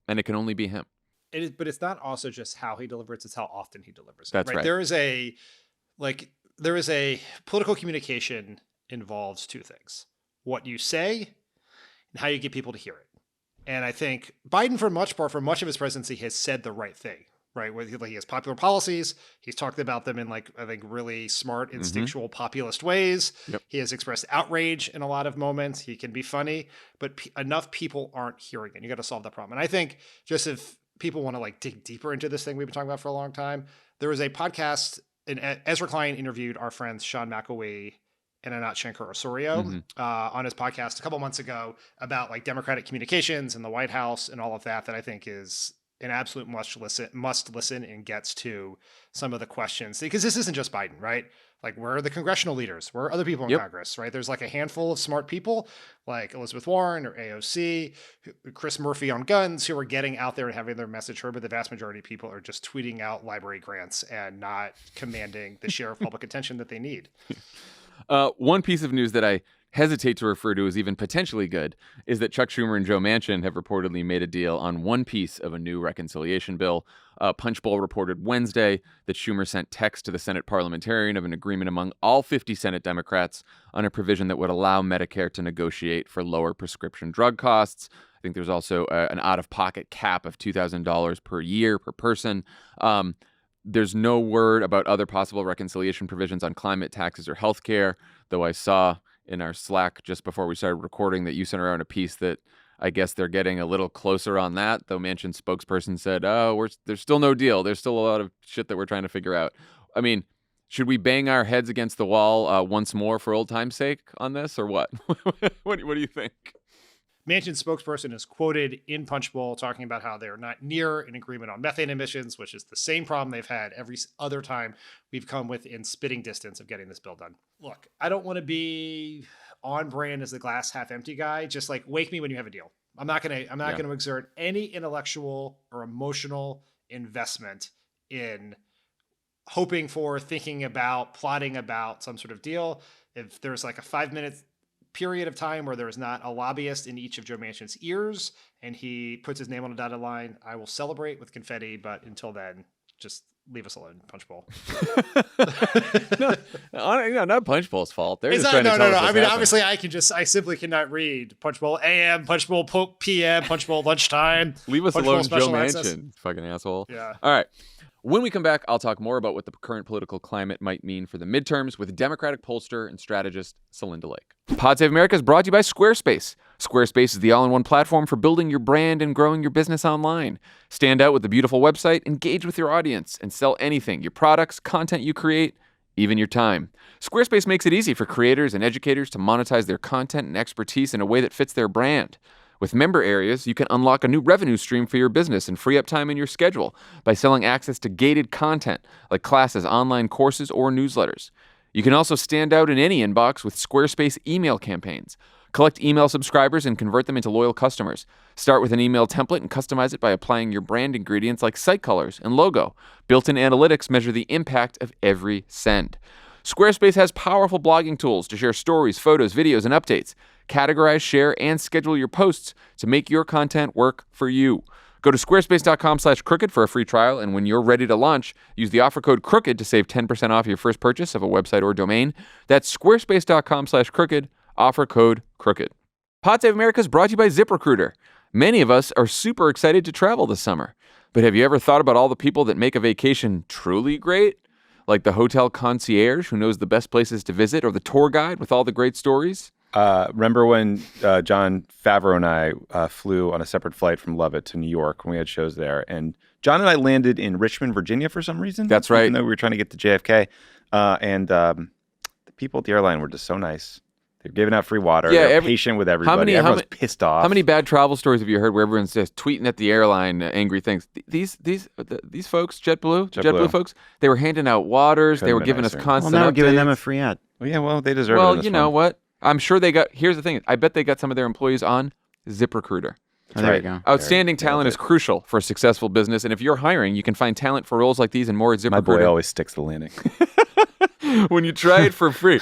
it can only be him. It is, but it's not also just how he delivers; it's how often he delivers it. That's right. There is a political communication involves two things: what you say and how you get people to hear it. And I think Biden, for much of his presidency, has said the right thing. Right, where he has popular policies. He's talked about them in, like, I think, really smart, instinctual, populist ways. Yep. He has expressed outrage in a lot of moments. He can be funny, but enough people aren't hearing it. You got to solve that problem. And I think just if people want to, like, dig deeper into this thing we've been talking about for a long time, there was a podcast, and Ezra Klein interviewed our friends Sean McElwee and Anat Shankar-Osorio on his podcast a couple months ago about, like, Democratic communications and the White House and all of that I think is an absolute must listen and gets to some of the questions, because this isn't just Biden, right? Like, where are the congressional leaders? Where are other people in Congress, right? There's like a handful of smart people like Elizabeth Warren or AOC, Chris Murphy on guns, who are getting out there and having their message heard, but the vast majority of people are just tweeting out library grants and not commanding the share of public attention that they need. One piece of news that I hesitate to refer to as even potentially good is that Chuck Schumer and Joe Manchin have reportedly made a deal on one piece of a new reconciliation bill. Punchbowl reported Wednesday that Schumer sent text to the Senate parliamentarian of an agreement among all 50 Senate Democrats on a provision that would allow Medicare to negotiate for lower prescription drug costs. I think there's also an out-of-pocket cap of $2,000 per year per person. There's no word about other possible reconciliation provisions on climate taxes or health care, though I saw in our Slack just before we started recording that you sent around a piece that I guess they're getting a little closer on that, though Manchin's spokesperson said, there's still no deal. There's still a lot of shit that we're trying to figure out. I mean, should we bang our heads against the wall once more for old time's sake on this, or what? What do you think? Manchin's spokesperson is quoted in Punchbowl talking about how they're not near an agreement on methane emissions, which is the same problem they've had every other time we've come within spitting distance of getting this bill done. Look, I don't want to be on brand as the glass half empty guy. Just like, wake me when you have a deal. I'm not going to exert any intellectual or emotional investment in hoping for, thinking about, plotting about some sort of deal. If there's like a 5-minute period of time where there's not a lobbyist in each of Joe Manchin's ears and he puts his name on a dotted line, I will celebrate with confetti, but until then, just leave us alone, Punchbowl. No, not Punchbowl's fault. They're it's just not, trying to tell us I what's mean, happening. obviously, I simply cannot read Punchbowl AM, Punchbowl PM, Punchbowl lunchtime. Leave us Punchbowl alone, Joe special access. Manchin, fucking asshole. Yeah. All right. When we come back, I'll talk more about what the current political climate might mean for the midterms with Democratic pollster and strategist Celinda Lake. Pod Save America is brought to you by Squarespace. Squarespace is the all-in-one platform for building your brand and growing your business online. Stand out with a beautiful website, engage with your audience, and sell anything, your products, content you create, even your time. Squarespace makes it easy for creators and educators to monetize their content and expertise in a way that fits their brand. With member areas, you can unlock a new revenue stream for your business and free up time in your schedule by selling access to gated content like classes, online courses, or newsletters. You can also stand out in any inbox with Squarespace email campaigns. Collect email subscribers and convert them into loyal customers. Start with an email template and customize it by applying your brand ingredients like site colors and logo. Built-in analytics measure the impact of every send. Squarespace has powerful blogging tools to share stories, photos, videos, and updates. Categorize, share, and schedule your posts to make your content work for you. Go to squarespace.com/crooked for a free trial, and when you're ready to launch, use the offer code CROOKED to save 10% off your first purchase of a website or domain. That's squarespace.com/crooked, offer code CROOKED. Pod Save America is brought to you by ZipRecruiter. Many of us are super excited to travel this summer, but have you ever thought about all the people that make a vacation truly great? Like the hotel concierge who knows the best places to visit, or the tour guide with all the great stories? Remember when Jon Favreau and I flew on a separate flight from Lovett to New York when we had shows there, and John and I landed in Richmond, Virginia for some reason. That's right. Even though we were trying to get to JFK, and the people at the airline were just so nice. They're giving out free water. Yeah, they're patient with everybody. Everyone's pissed off. How many bad travel stories have you heard where everyone's just tweeting at the airline angry things? These folks, JetBlue folks, they were handing out waters. They were giving us constant Well, now we're giving updates. them a free ad. Well, yeah, well, they deserve it. Well, you know what? I'm sure they got. Here's the thing. I bet they got some of their employees on ZipRecruiter. Oh, there you go. Outstanding talent is crucial for a successful business, and if you're hiring, you can find talent for roles like these and more at ZipRecruiter. My boy always sticks the landing. When you try it for free.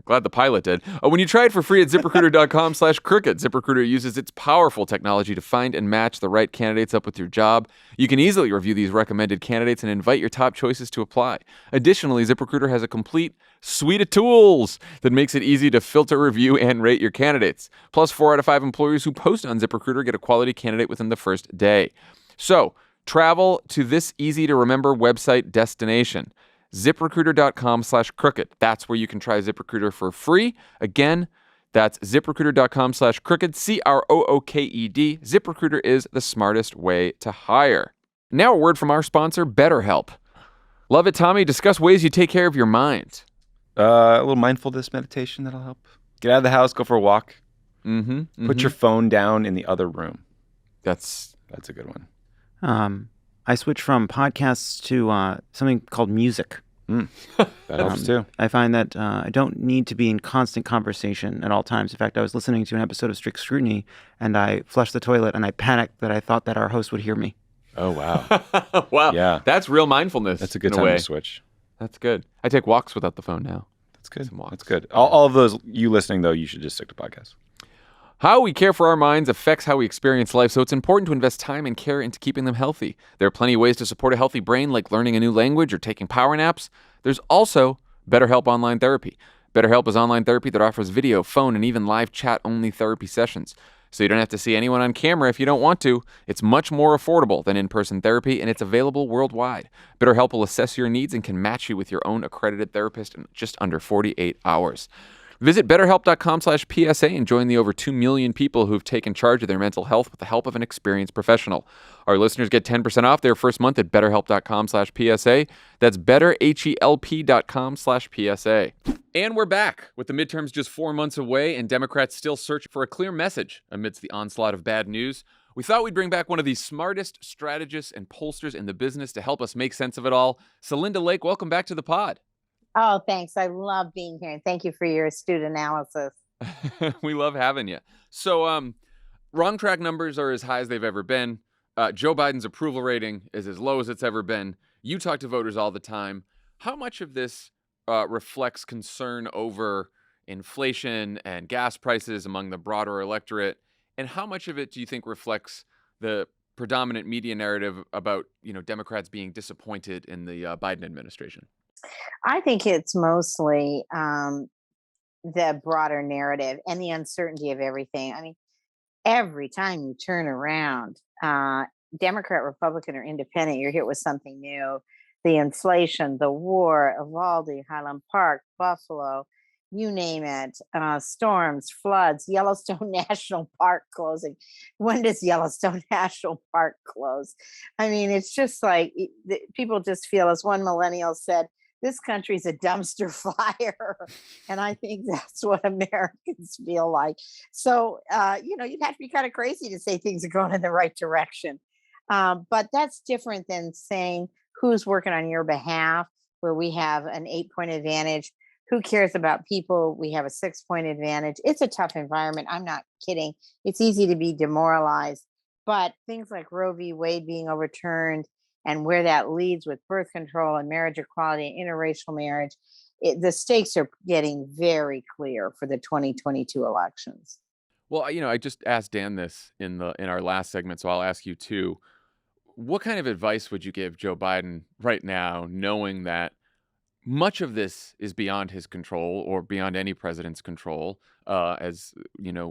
Glad the pilot did. When you try it for free at ZipRecruiter.com/crooked, ZipRecruiter uses its powerful technology to find and match the right candidates up with your job. You can easily review these recommended candidates and invite your top choices to apply. Additionally, ZipRecruiter has a complete suite of tools that makes it easy to filter, review, and rate your candidates. Plus, 4 out of 5 employers who post on ZipRecruiter get a quality candidate within the first day. So, travel to this easy-to-remember website destination. ZipRecruiter.com/crooked. That's where you can try ZipRecruiter for free. Again, that's ZipRecruiter.com/crooked, CROOKED. ZipRecruiter is the smartest way to hire. Now a word from our sponsor, BetterHelp. Love it, Tommy. Discuss ways you take care of your mind. A little mindfulness meditation that'll help. Get out of the house, go for a walk. Put your phone down in the other room. That's a good one. I switched from podcasts to something called music. That helps too. I find that I don't need to be in constant conversation at all times. In fact, I was listening to an episode of Strict Scrutiny, and I flushed the toilet, and I panicked that I thought that our host would hear me. Oh, wow. Wow. Yeah. That's real mindfulness. That's a good in time way. to switch. That's good. I take walks without the phone now. That's good. Some walks. That's good. All of those, you listening, though, you should just stick to podcasts. How we care for our minds affects how we experience life, so it's important to invest time and care into keeping them healthy. There are plenty of ways to support a healthy brain, like learning a new language or taking power naps. There's also BetterHelp Online Therapy. BetterHelp is online therapy that offers video, phone, and even live chat-only therapy sessions. So you don't have to see anyone on camera if you don't want to. It's much more affordable than in-person therapy, and it's available worldwide. BetterHelp will assess your needs and can match you with your own accredited therapist in just under 48 hours. Visit BetterHelp.com/PSA and join the over 2 million people who've taken charge of their mental health with the help of an experienced professional. Our listeners get 10% off their first month at BetterHelp.com/PSA. That's BetterHelp.com/PSA. And we're back with the midterms just 4 months away and Democrats still search for a clear message amidst the onslaught of bad news. We thought we'd bring back one of the smartest strategists and pollsters in the business to help us make sense of it all. Celinda Lake, welcome back to the pod. Oh, thanks. I love being here. Thank you for your astute analysis. We love having you. So, wrong track numbers are as high as they've ever been. Joe Biden's approval rating is as low as it's ever been. You talk to voters all the time. How much of this reflects concern over inflation and gas prices among the broader electorate? And how much of it do you think reflects the predominant media narrative about, Democrats being disappointed in the Biden administration? I think it's mostly the broader narrative and the uncertainty of everything. I mean, every time you turn around, Democrat, Republican, or Independent, you're hit with something new. The inflation, the war, Uvalde, Highland Park, Buffalo, you name it, storms, floods, Yellowstone National Park closing. When does Yellowstone National Park close? I mean, it's just like people just feel, as one millennial said, this country's a dumpster fire. And I think that's what Americans feel like. So, you'd have to be kind of crazy to say things are going in the right direction. But that's different than saying who's working on your behalf, where we have an 8-point advantage. Who cares about people? We have a 6-point advantage. It's a tough environment. I'm not kidding. It's easy to be demoralized. But things like Roe v. Wade being overturned, and where that leads with birth control and marriage equality and interracial marriage, the stakes are getting very clear for the 2022 elections. Well, I just asked Dan this in our last segment, so I'll ask you too. What kind of advice would you give Joe Biden right now, knowing that much of this is beyond his control or beyond any president's control, as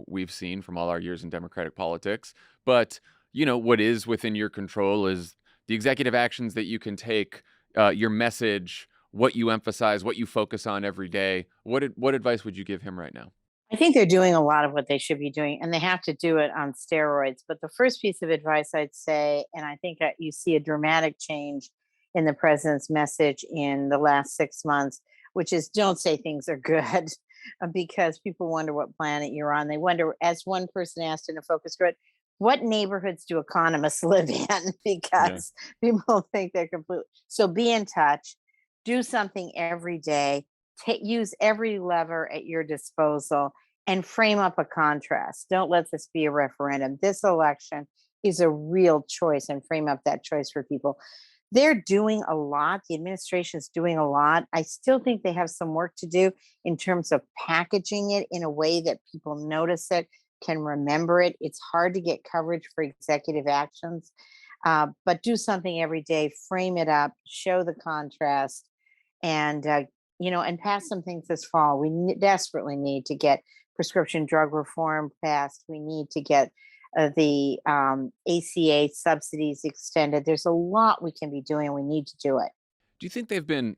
we've seen from all our years in Democratic politics. But what is within your control is the executive actions that you can take, your message, what you emphasize, what you focus on every day. What advice would you give him right now? I think they're doing a lot of what they should be doing, and they have to do it on steroids. But the first piece of advice I'd say, and I think that you see a dramatic change in the president's message in the last 6 months, which is don't say things are good because people wonder what planet you're on. They wonder, as one person asked in a focus group, what neighborhoods do economists live in? Because people think they're completely. So be in touch, do something every day, use every lever at your disposal, and frame up a contrast. Don't let this be a referendum. This election is a real choice, and frame up that choice for people. They're doing a lot. The administration is doing a lot. I still think they have some work to do in terms of packaging it in a way that people notice it, can remember it. It's hard to get coverage for executive actions, but do something every day, frame it up, show the contrast, and and pass some things this fall. We desperately need to get prescription drug reform passed. We need to get the ACA subsidies extended. There's a lot we can be doing. We need to do it. Do you think they've been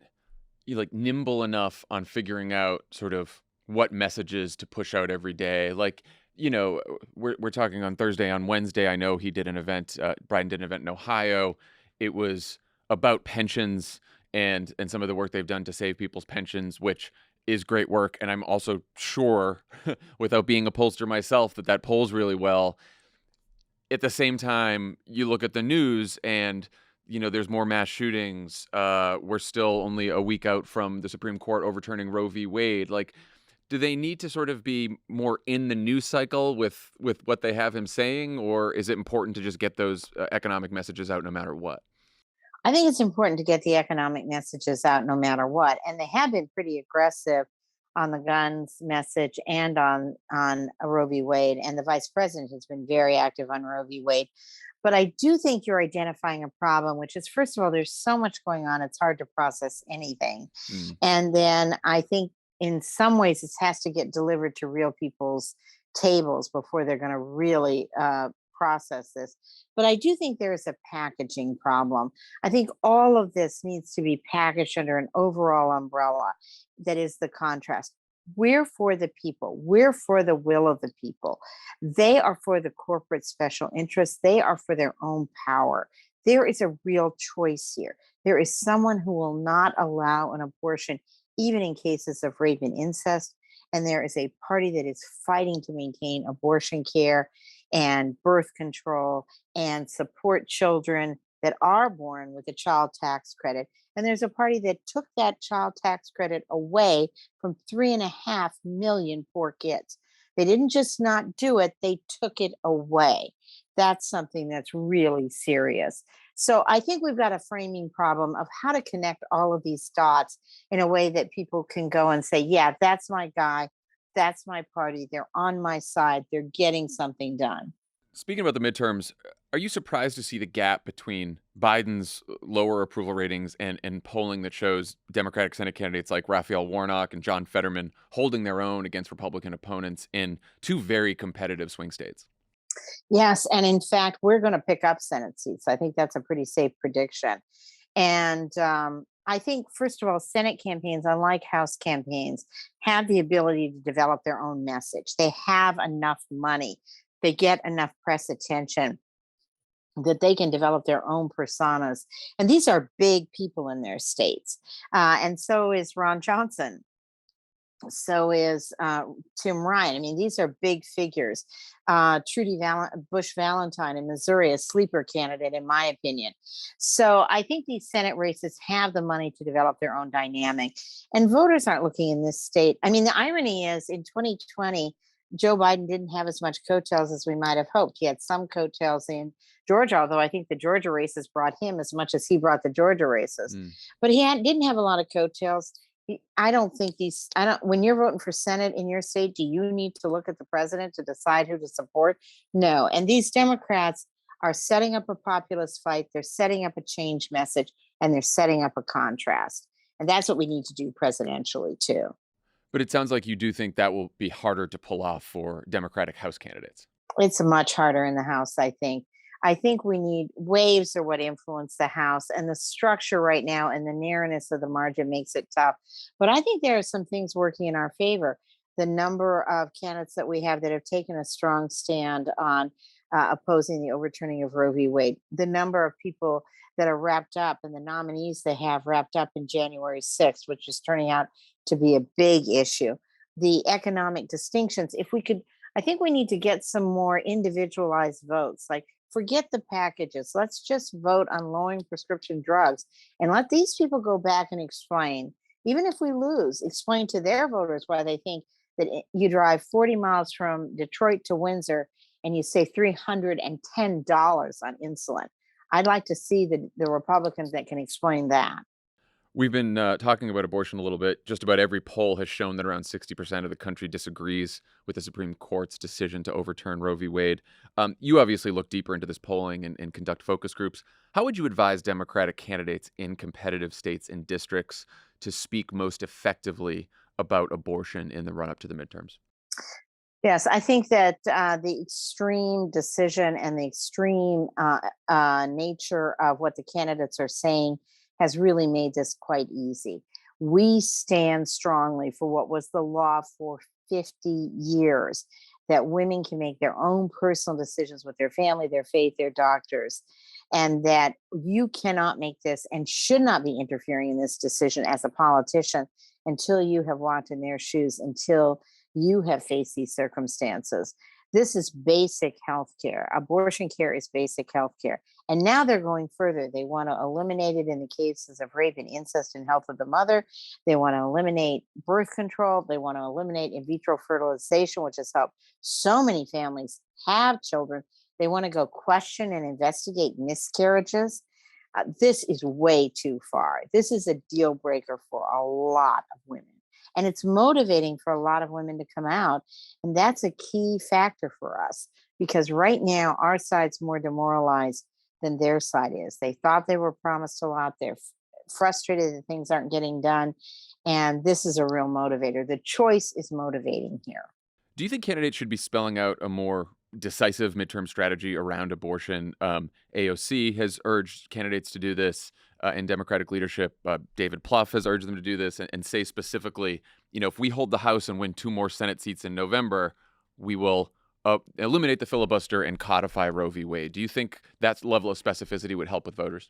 nimble enough on figuring out sort of what messages to push out every day? We're talking on Thursday. On Wednesday, I know he did an event. Biden did an event in Ohio. It was about pensions and some of the work they've done to save people's pensions, which is great work. And I'm also sure, without being a pollster myself, that polls really well. At the same time, you look at the news and, there's more mass shootings. We're still only a week out from the Supreme Court overturning Roe v. Wade. Do they need to sort of be more in the news cycle with what they have him saying, or is it important to just get those economic messages out no matter what? I think it's important to get the economic messages out no matter what. And they have been pretty aggressive on the guns message and on Roe v. Wade. And the vice president has been very active on Roe v. Wade. But I do think you're identifying a problem, which is, first of all, there's so much going on, it's hard to process anything. And then I think in some ways it has to get delivered to real people's tables before they're going to really process this. But I do think there is a packaging problem. I think all of this needs to be packaged under an overall umbrella that is the contrast. We're for the people. We're for the will of the people. They are for the corporate special interests. They are for their own power. There is a real choice here. There is someone who will not allow an abortion, even in cases of rape and incest. And there is a party that is fighting to maintain abortion care and birth control and support children that are born with a child tax credit. And there's a party that took that child tax credit away from 3.5 million poor kids. They didn't just not do it, they took it away. That's something that's really serious. So I think we've got a framing problem of how to connect all of these dots in a way that people can go and say, yeah, that's my guy. That's my party. They're on my side. They're getting something done. Speaking about the midterms, are you surprised to see the gap between Biden's lower approval ratings and polling that shows Democratic Senate candidates like Raphael Warnock and John Fetterman holding their own against Republican opponents in two very competitive swing states? Yes. And in fact, we're going to pick up Senate seats. I think that's a pretty safe prediction. And I think, first of all, Senate campaigns, unlike House campaigns, have the ability to develop their own message. They have enough money. They get enough press attention that they can develop their own personas. And these are big people in their states. And so is Ron Johnson. So is Tim Ryan. I mean, these are big figures. Bush Valentine in Missouri, a sleeper candidate, in my opinion. So I think these Senate races have the money to develop their own dynamic. And voters aren't looking in this state. I mean, the irony is in 2020, Joe Biden didn't have as much coattails as we might have hoped. He had some coattails in Georgia, although I think the Georgia races brought him as much as he brought the Georgia races. But he didn't have a lot of coattails I don't think I don't, when you're voting for Senate in your state, do you need to look at the president to decide who to support? No. And these Democrats are setting up a populist fight. They're setting up a change message, and they're setting up a contrast. And that's what we need to do presidentially too. But it sounds like you do think that will be harder to pull off for Democratic House candidates. It's much harder in the House, I think. I think we need waves are what influence the House, and the structure right now and the narrowness of the margin makes it tough. But I think there are some things working in our favor. The number of candidates that we have that have taken a strong stand on opposing the overturning of Roe v. Wade, the number of people that are wrapped up and the nominees they have wrapped up in January 6th, which is turning out to be a big issue. The economic distinctions, if we could, I think we need to get some more individualized votes. Like, forget the packages. Let's just vote on lowering prescription drugs and let these people go back and explain, even if we lose, explain to their voters why they think that you drive 40 miles from Detroit to Windsor and you save $310 on insulin. I'd like to see the Republicans that can explain that. We've been talking about abortion a little bit. Just about every poll has shown that around 60% of the country disagrees with the Supreme Court's decision to overturn Roe v. Wade. You obviously look deeper into this polling and conduct focus groups. How would you advise Democratic candidates in competitive states and districts to speak most effectively about abortion in the run-up to the midterms? Yes, I think that the extreme decision and the extreme nature of what the candidates are saying has really made this quite easy. We stand strongly for what was the law for 50 years, that women can make their own personal decisions with their family, their faith, their doctors, and that you cannot make this and should not be interfering in this decision as a politician until you have walked in their shoes, until you have faced these circumstances. This is basic health care. Abortion care is basic health care. And now they're going further. They want to eliminate it in the cases of rape and incest and health of the mother. They want to eliminate birth control. They want to eliminate in vitro fertilization, which has helped so many families have children. They want to go question and investigate miscarriages. This is way too far. This is a deal breaker for a lot of women. And it's motivating for a lot of women to come out. And that's a key factor for us, because right now our side's more demoralized than their side is. They thought they were promised a lot. They're frustrated that things aren't getting done. And this is a real motivator. The choice is motivating here. Do you think candidates should be spelling out a more decisive midterm strategy around abortion? AOC has urged candidates to do this. In Democratic leadership, David Plouffe has urged them to do this and say specifically, if we hold the House and win 2 more Senate seats in November, we will eliminate the filibuster and codify Roe v. Wade. Do you think that level of specificity would help with voters?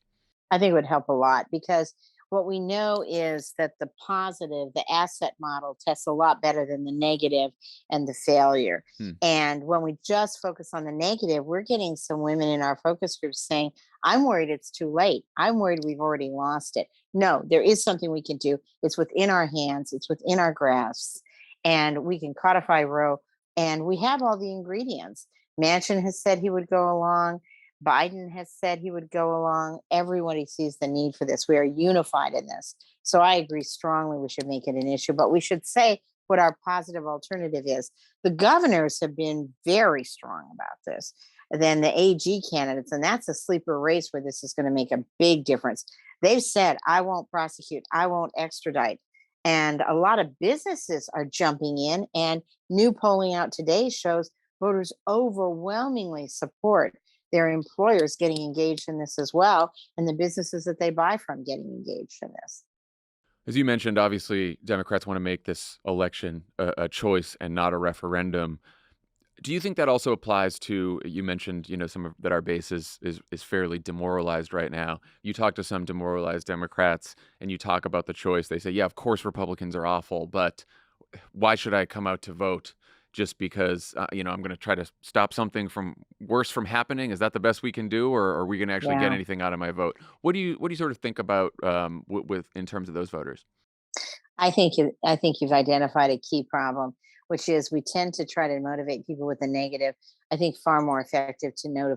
I think it would help a lot, because what we know is that the positive, the asset model, tests a lot better than the negative and the failure. And when we just focus on the negative, we're getting some women in our focus groups saying, I'm worried it's too late. I'm worried we've already lost it. No, there is something we can do. It's within our hands. It's within our grasps. And we can codify Roe. And we have all the ingredients. Manchin has said he would go along. Biden has said he would go along. Everybody sees the need for this. We are unified in this. So I agree strongly we should make it an issue, but we should say what our positive alternative is. The governors have been very strong about this than the AG candidates, and that's a sleeper race where this is going to make a big difference. They've said, I won't prosecute, I won't extradite. And a lot of businesses are jumping in, and new polling out today shows voters overwhelmingly support their employers getting engaged in this as well, and the businesses that they buy from getting engaged in this. As you mentioned, obviously, Democrats want to make this election a choice and not a referendum. Do you think that also applies to, you mentioned, that our base is fairly demoralized right now. You talk to some demoralized Democrats and you talk about the choice. They say, yeah, of course Republicans are awful, but why should I come out to vote? Just because, I'm going to try to stop something worse from happening? Is that the best we can do, or are we going to actually get anything out of my vote? What do you sort of think about in terms of those voters? I think you've identified a key problem, which is we tend to try to motivate people with the negative. I think far more effective to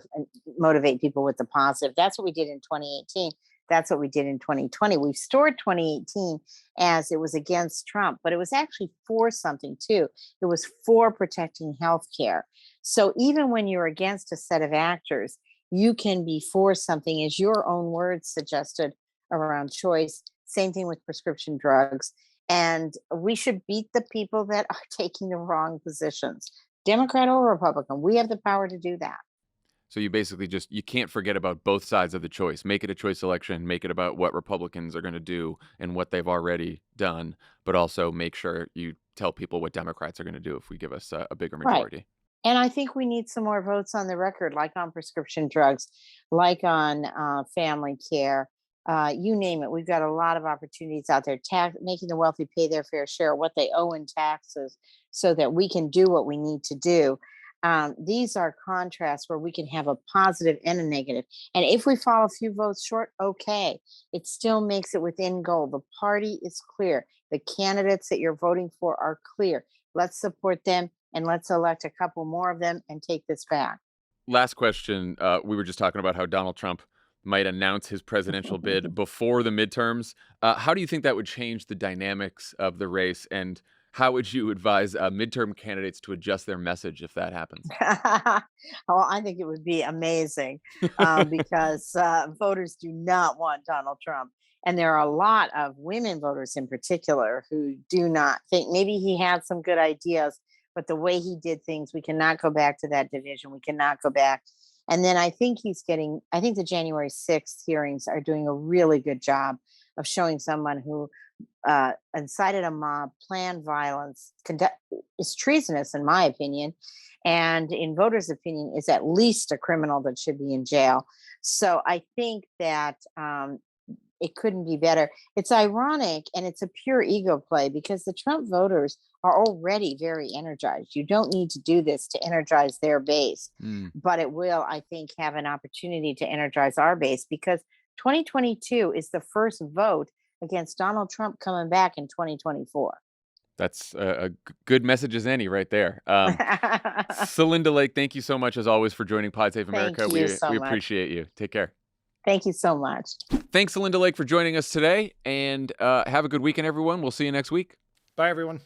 motivate people with the positive. That's what we did in 2018. That's what we did in 2020. We've stored 2018 as it was against Trump, but it was actually for something too. It was for protecting healthcare. So even when you're against a set of actors, you can be for something, as your own words suggested, around choice. Same thing with prescription drugs. And we should beat the people that are taking the wrong positions, Democrat or Republican. We have the power to do that. So you basically you can't forget about both sides of the choice. Make it a choice election, make it about what Republicans are going to do and what they've already done, but also make sure you tell people what Democrats are going to do if we give us a bigger majority. Right. And I think we need some more votes on the record, like on prescription drugs, like on family care, you name it. We've got a lot of opportunities out there, making the wealthy pay their fair share of what they owe in taxes so that we can do what we need to do. These are contrasts where we can have a positive and a negative. And if we fall a few votes short, okay, it still makes it within goal. The party is clear. The candidates that you're voting for are clear. Let's support them and let's elect a couple more of them and take this back. Last question. We were just talking about how Donald Trump might announce his presidential bid before the midterms. How do you think that would change the dynamics of the race? And how would you advise midterm candidates to adjust their message if that happens? Well, I think it would be amazing because voters do not want Donald Trump. And there are a lot of women voters in particular who do not think, maybe he had some good ideas, but the way he did things, we cannot go back to that division. We cannot go back. And then I think I think the January 6th hearings are doing a really good job of showing someone who incited a mob, planned violence, is treasonous in my opinion, and in voters' opinion is at least a criminal that should be in jail. So I think that it couldn't be better. It's ironic and it's a pure ego play because the Trump voters are already very energized. You don't need to do this to energize their base, but it will, I think, have an opportunity to energize our base because 2022 is the first vote against Donald Trump coming back in 2024. That's a good message as any right there. Celinda Lake, thank you so much as always for joining Pod Save America. Thank you so we much. appreciate you. Take care. Thank you so much. Thanks, Celinda Lake, for joining us today. And have a good weekend, everyone. We'll see you next week. Bye, everyone.